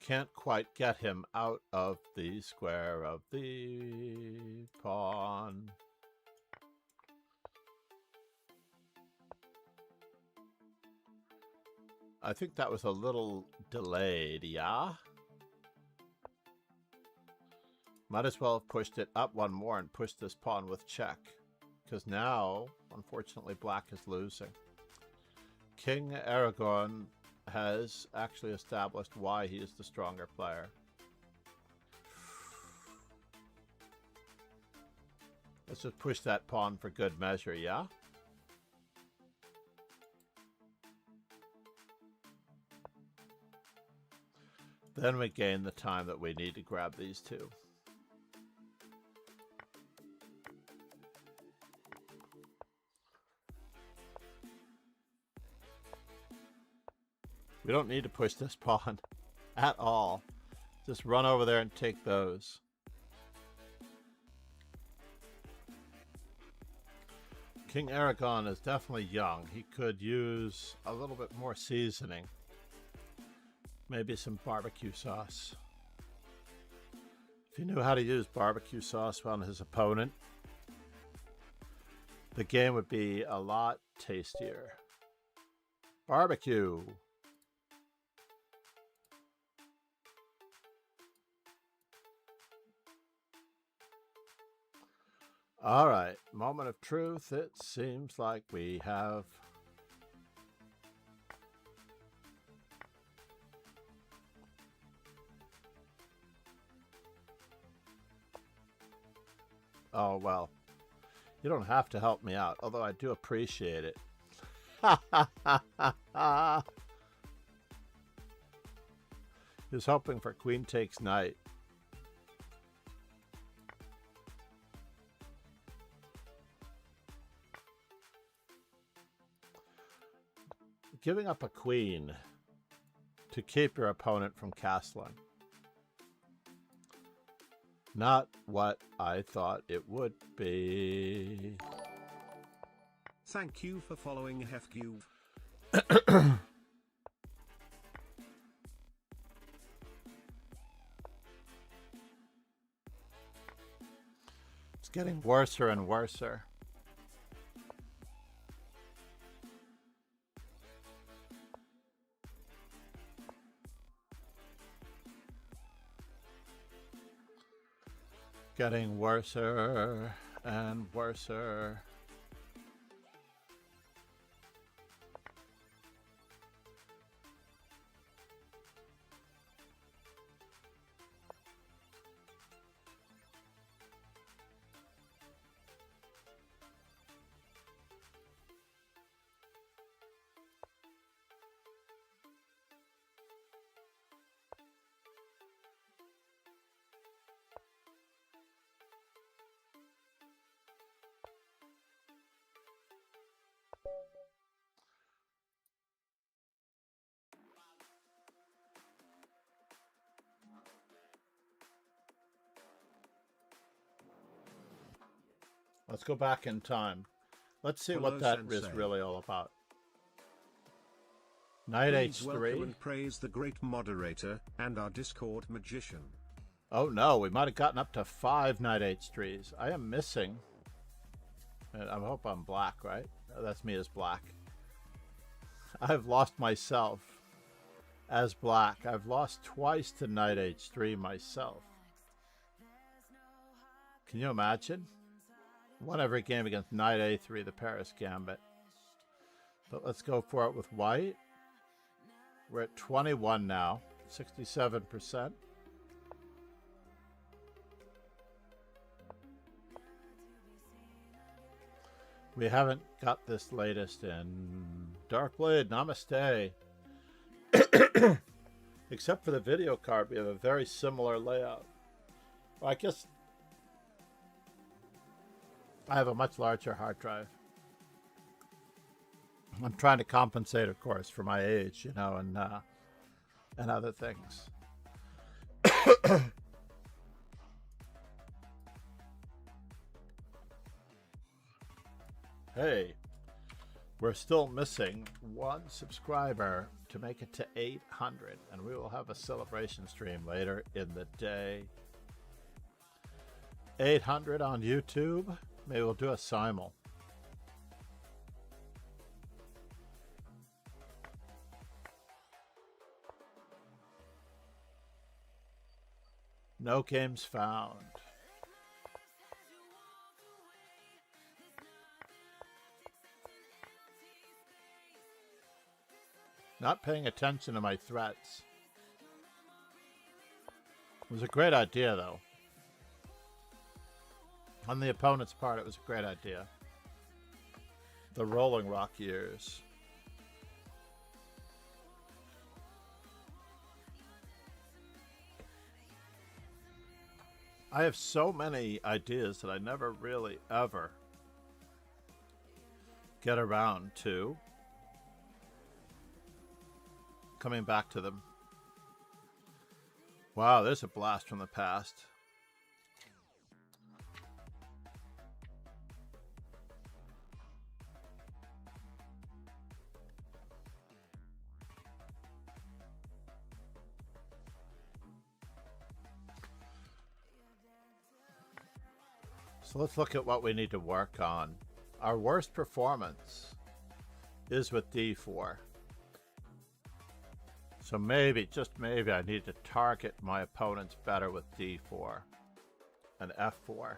Can't quite get him out of the square of the pawn. I think that was a little delayed, yeah? Might as well have pushed it up one more and pushed this pawn with check. Because now, unfortunately, black is losing. King Aragorn has actually established why he is the stronger player. Let's just push that pawn for good measure, yeah? Then we gain the time that we need to grab these two. We don't need to push this pawn at all. Just run over there and take those. King Aragorn is definitely young. He could use a little bit more seasoning. Maybe some barbecue sauce. If he knew how to use barbecue sauce on his opponent, the game would be a lot tastier. Barbecue. All right, moment of truth. It seems like we have oh, well, you don't have to help me out, although I do appreciate it. He was hoping for queen takes knight. Giving up a queen to keep your opponent from castling. Not what I thought it would be. Thank you for following HefQ. It's getting worser and worser. Getting worser and worser. Let's go back in time. Let's see Hello, what that is Sensei. really all about. Knight Please welcome h3. and praise the great moderator and our Discord magician. Oh no, we might have gotten up to 5 knight h3s. I am missing. And I hope I'm black, right? Oh, that's me as black. I've lost myself as black. I've lost twice to knight h3 myself. Can you imagine? Won every game against knight a3, the Paris Gambit. But let's go for it with white. We're at 21 now, 67%. We haven't got this latest in Darkblade. Namaste. Except for the video card, we have a very similar layout. Well, I guess I have a much larger hard drive. I'm trying to compensate, of course, for my age, you know, and other things. Hey, we're still missing 1 subscriber to make it to 800, and we will have a celebration stream later in the day. 800 on YouTube. Maybe we'll do a simul. No games found. Not paying attention to my threats. It was a great idea, though. On the opponent's part, it was a great idea. The Rolling Rock years. I have so many ideas that I never really ever get around to coming back to them. Wow, there's a blast from the past. So let's look at what we need to work on. Our worst performance is with d4. So maybe, just maybe, I need to target my opponents better with d4 and f4.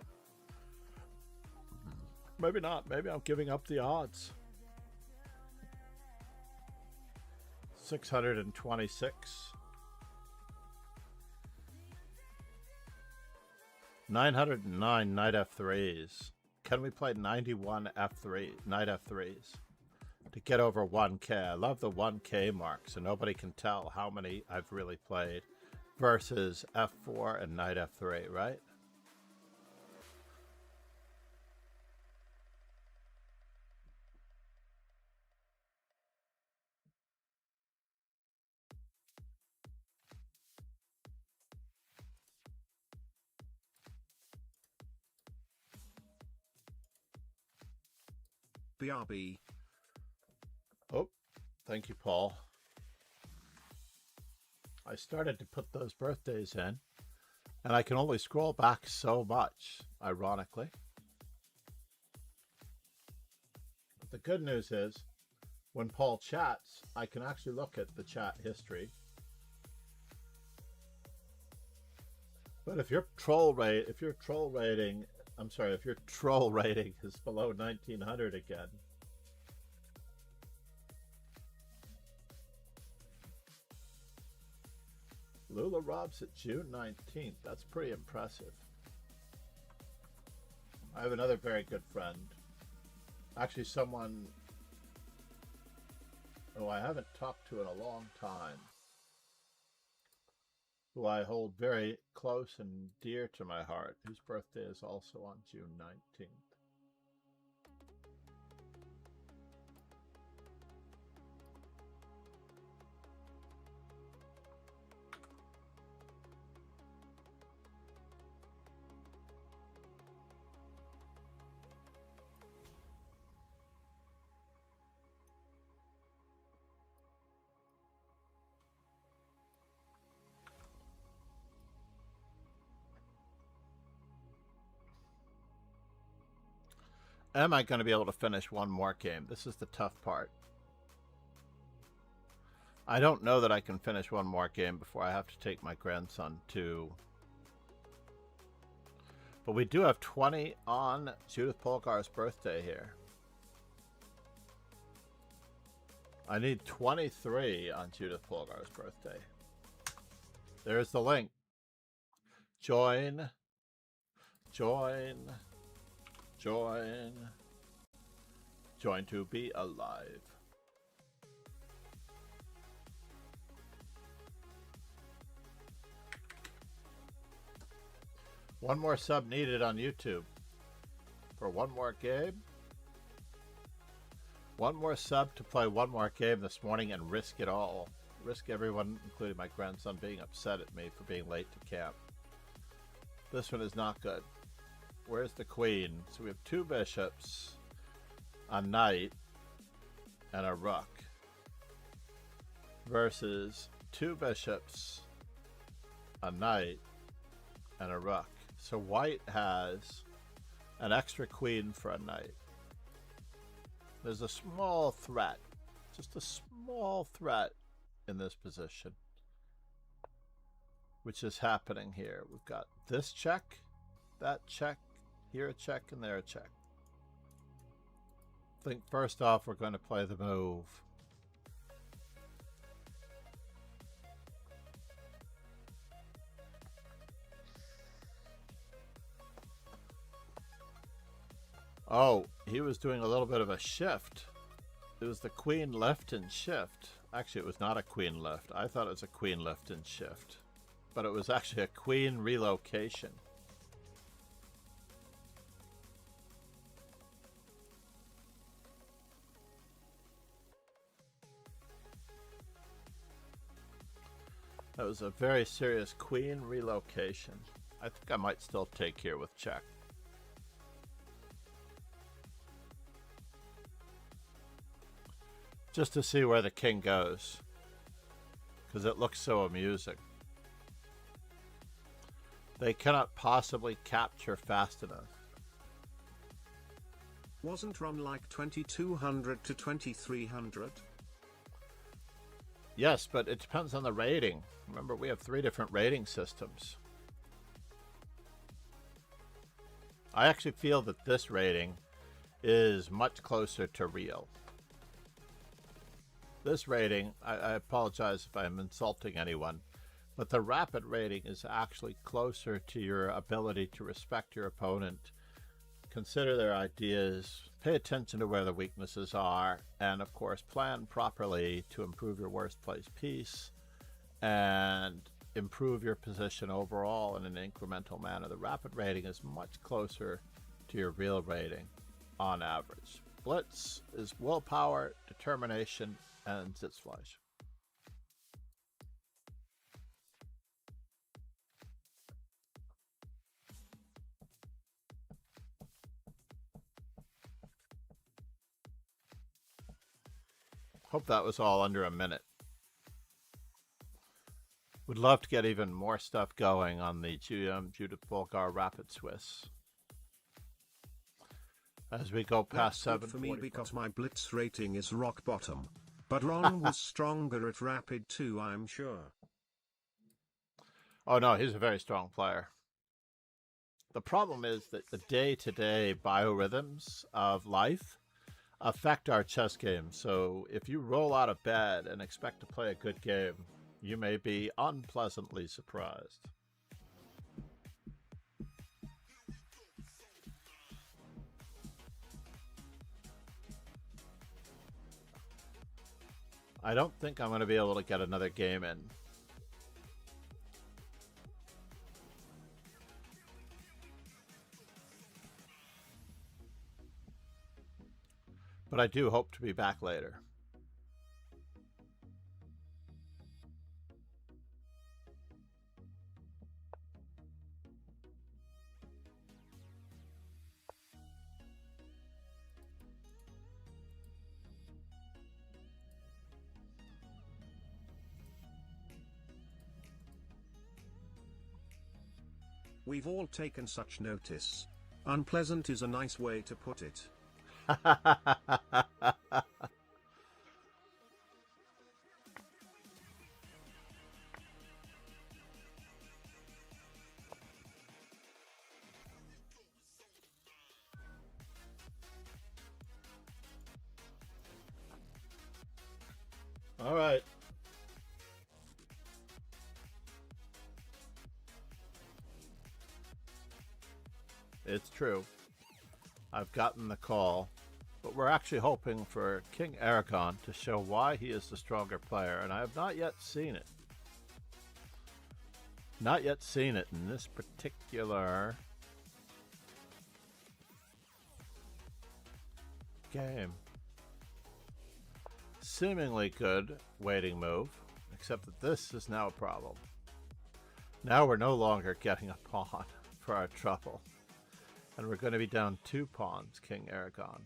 Maybe not. Maybe I'm giving up the odds. 626. 909 knight f3s. Can we play 91 f3 knight f3s to get over 1k? I love the 1k mark, so nobody can tell how many I've really played versus f4 and knight f3, right? BRB. Oh, thank you, Paul. I started to put those birthdays in, and I can only scroll back so much, ironically. But the good news is, when Paul chats, I can actually look at the chat history. But if your troll rating is below 1900 again, Lula Robs at June 19th. That's pretty impressive. I have another very good friend. Actually, someone who I haven't talked to in a long time, who I hold very close and dear to my heart, whose birthday is also on June 19th. Am I going to be able to finish one more game? This is the tough part. I don't know that I can finish one more game before I have to take my grandson to... But we do have 20 on Judith Polgár's birthday here. I need 23 on Judith Polgár's birthday. There's the link. Join. Join to be alive. One more sub needed on YouTube for one more game. One more sub to play one more game this morning and risk it all. Risk everyone, including my grandson, being upset at me for being late to camp. This one is not good. Where's the queen? So we have two bishops, a knight, and a rook. Versus two bishops, a knight, and a rook. So white has an extra queen for a knight. There's a small threat, just a small threat in this position, which is happening here. We've got this check, that check, here a check, and there a check. I think first off we're going to play the move. Oh, he was doing a little bit of a shift. It was the queen left and shift. Actually, it was not a queen left. I thought it was a queen left and shift. But it was actually a queen relocation. That was a very serious queen relocation. I think I might still take here with check. Just to see where the king goes, because it looks so amusing. They cannot possibly capture fast enough. Wasn't run like 2200 to 2300? Yes, but it depends on the rating. Remember, we have 3 different rating systems. I actually feel that this rating is much closer to real. This rating, I apologize if I'm insulting anyone, but the rapid rating is actually closer to your ability to respect your opponent, consider their ideas, pay attention to where the weaknesses are, and of course plan properly to improve your worst place piece and improve your position overall in an incremental manner. The rapid rating is much closer to your real rating on average. Blitz is willpower, determination, and Sitzfleisch. Hope that was all under a minute. Would love to get even more stuff going on the Judit Polgár Rapid Swiss. As we go past 7 for me because my Blitz rating is rock bottom. But Ron was stronger at Rapid too, I'm sure. Oh no, he's a very strong player. The problem is that the day-to-day biorhythms of life affect our chess game. So if you roll out of bed and expect to play a good game, you may be unpleasantly surprised. I don't think I'm going to be able to get another game in. But I do hope to be back later. We've all taken such notice. Unpleasant is a nice way to put it. All right. It's true. I've gotten the call, but we're actually hoping for King Aragorn to show why he is the stronger player, and I have not yet seen it. Not yet seen it in this particular game. Seemingly good waiting move, except that this is now a problem. Now we're no longer getting a pawn for our trouble. And we're going to be down 2 pawns, King Aragorn.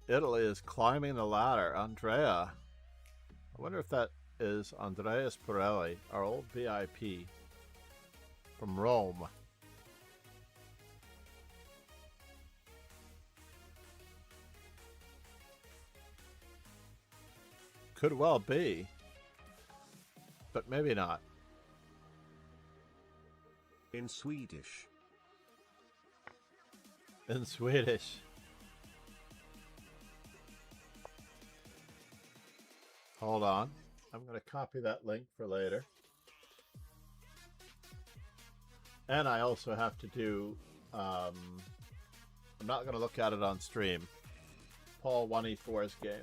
Italy is climbing the ladder. Andrea. I wonder if that is Andreas Pirelli, our old VIP from Rome. Could well be. But maybe not. In Swedish. In Swedish. Hold on. I'm going to copy that link for later. And I also have to do... I'm not going to look at it on stream. Paul 1E4's game.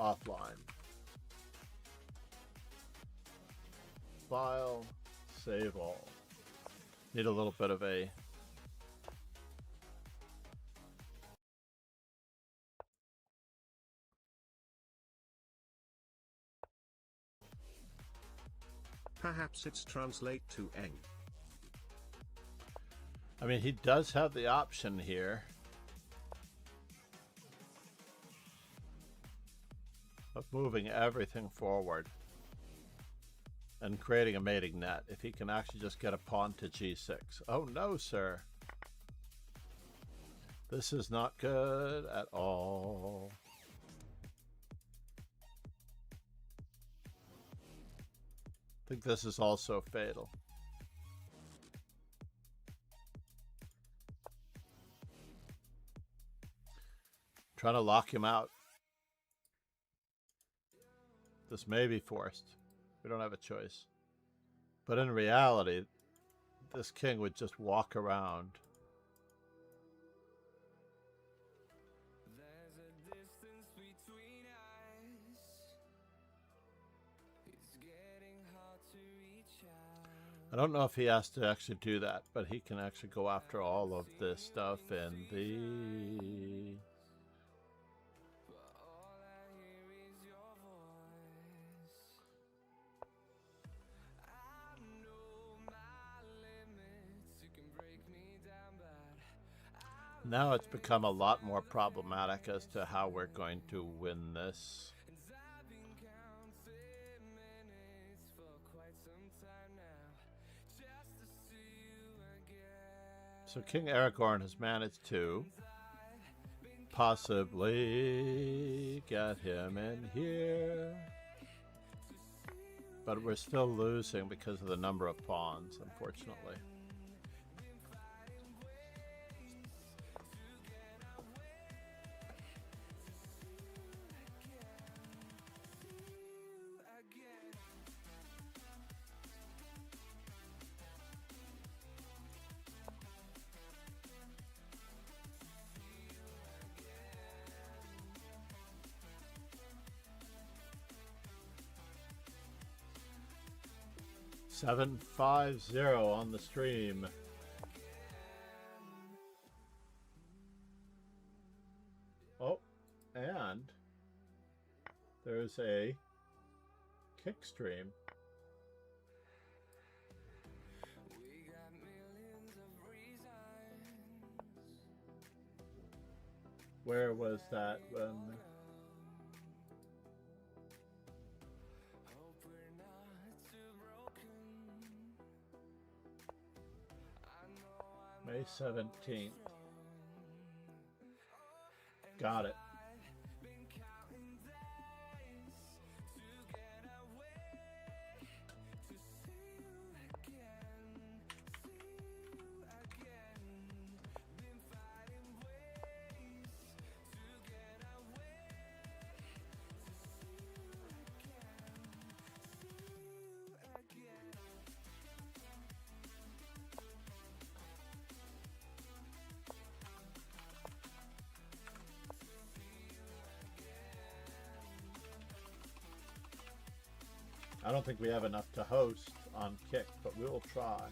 Offline. File, save all. Need a little bit of a Perhaps it's translate to eng. I mean, he does have the option here of moving everything forward. and creating a mating net if he can actually just get a pawn to g6. Oh no, sir. This is not good at all. I think this is also fatal. Trying to lock him out. This may be forced. We don't have a choice. But in reality, this king would just walk around. There's a distance between us. It's getting hard to reach out. I don't know if he has to actually do that, but he can actually go after all of this stuff in the... Now it's become a lot more problematic as to how we're going to win this. So King Aragorn has managed to possibly get him in here. But we're still losing because of the number of pawns, unfortunately. $750 on the stream. Oh, and there's a kick stream. Where was that when? May 17th. Got it. I don't think we have enough to host on kick, but we'll try.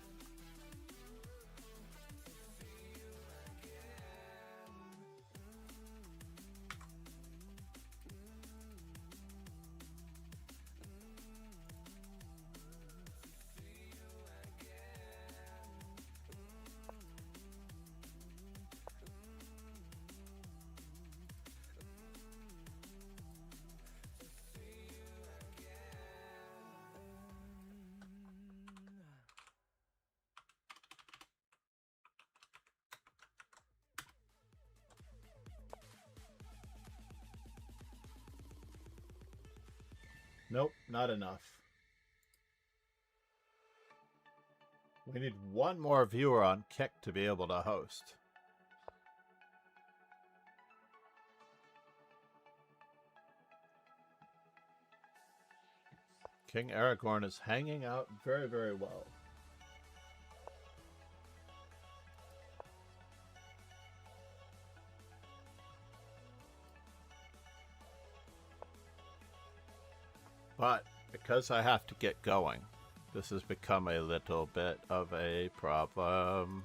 Nope, not enough. We need one more viewer on Kick to be able to host. King Aragorn is hanging out very, very well. But because I have to get going, this has become a little bit of a problem.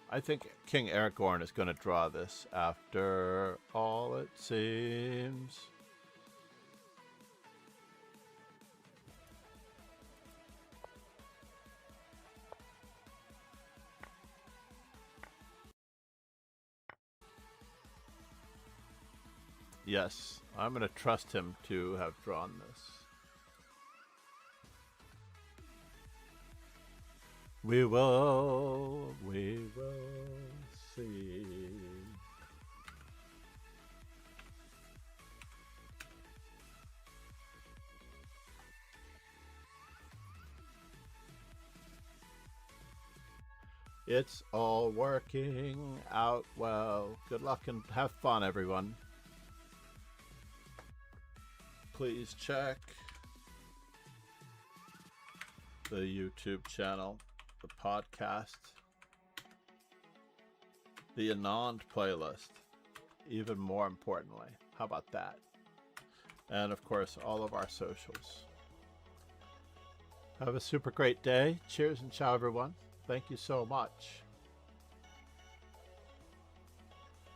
I think King Aragorn is going to draw this after all, it seems. Yes, I'm going to trust him to have drawn this. We will see. It's all working out well. Good luck and have fun, everyone. Please check the YouTube channel, the podcast, the Anand playlist, even more importantly. How about that? And of course, all of our socials. Have a super great day. Cheers and ciao, everyone. Thank you so much.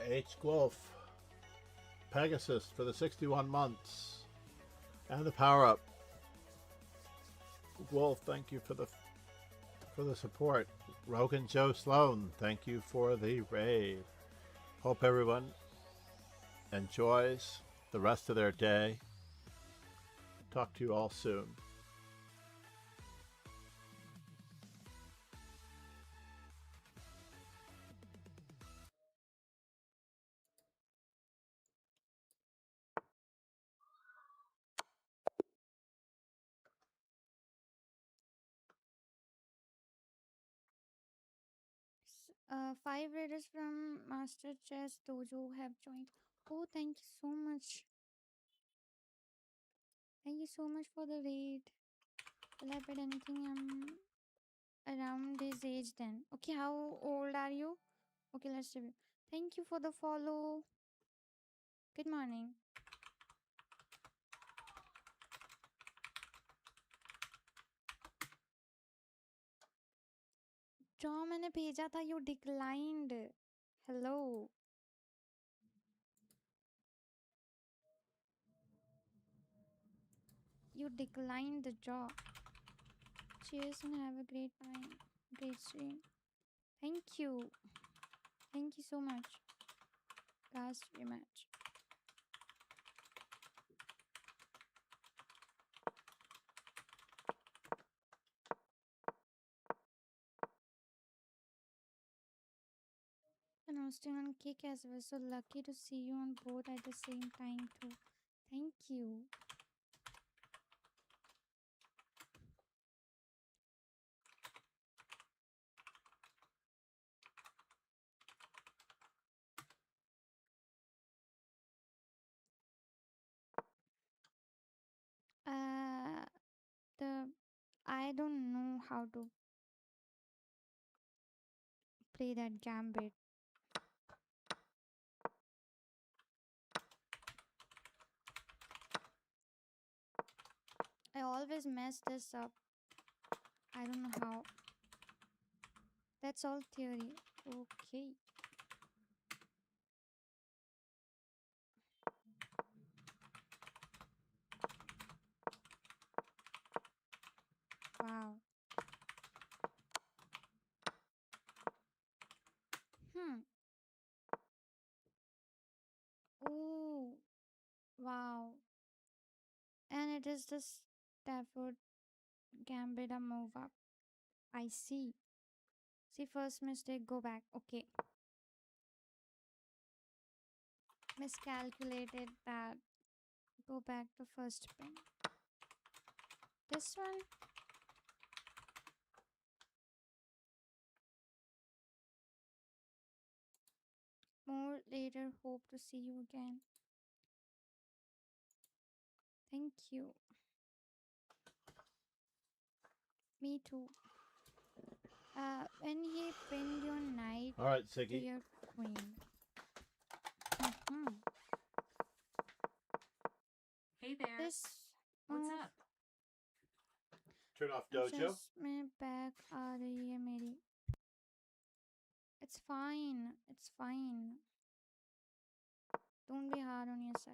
H. Wolf, Pegasus for the 61 months, and the power up. Wolf, thank you for the support. Rogan Joe Sloan, thank you for the raid. Hope everyone enjoys the rest of their day. Talk to you all soon. Five raiders from Master Chess Dojo have joined. Oh, thank you so much. Thank you so much for the raid. Will I bet anything? I'm around his age then. Okay, how old are you? Okay, let's review. Thank you for the follow. Good morning. जो मैंने भेजा था you declined. Hello. You declined the job. Cheers and have a great time. Great stream. Thank you. Thank you so much. Last rematch. And I'm still on kick as well. So lucky to see you on both at the same time too. Thank you. I don't know how to play that Gambit. I always mess this up. I don't know how. That's all theory. Okay. Wow. Oh, wow. And it is the Stafford Gambit a move up. I see. See, first mistake, go back. Okay. Miscalculated that. Go back to first pin. This one. More later. Hope to see you again. Thank you. Me too. When he pinned your knight All right, to Siggy. your queen. Hey there. This What's move up? Turn off Dojo. just में back आ रही है मेरी. It's fine. It's fine. Don't be hard on yourself.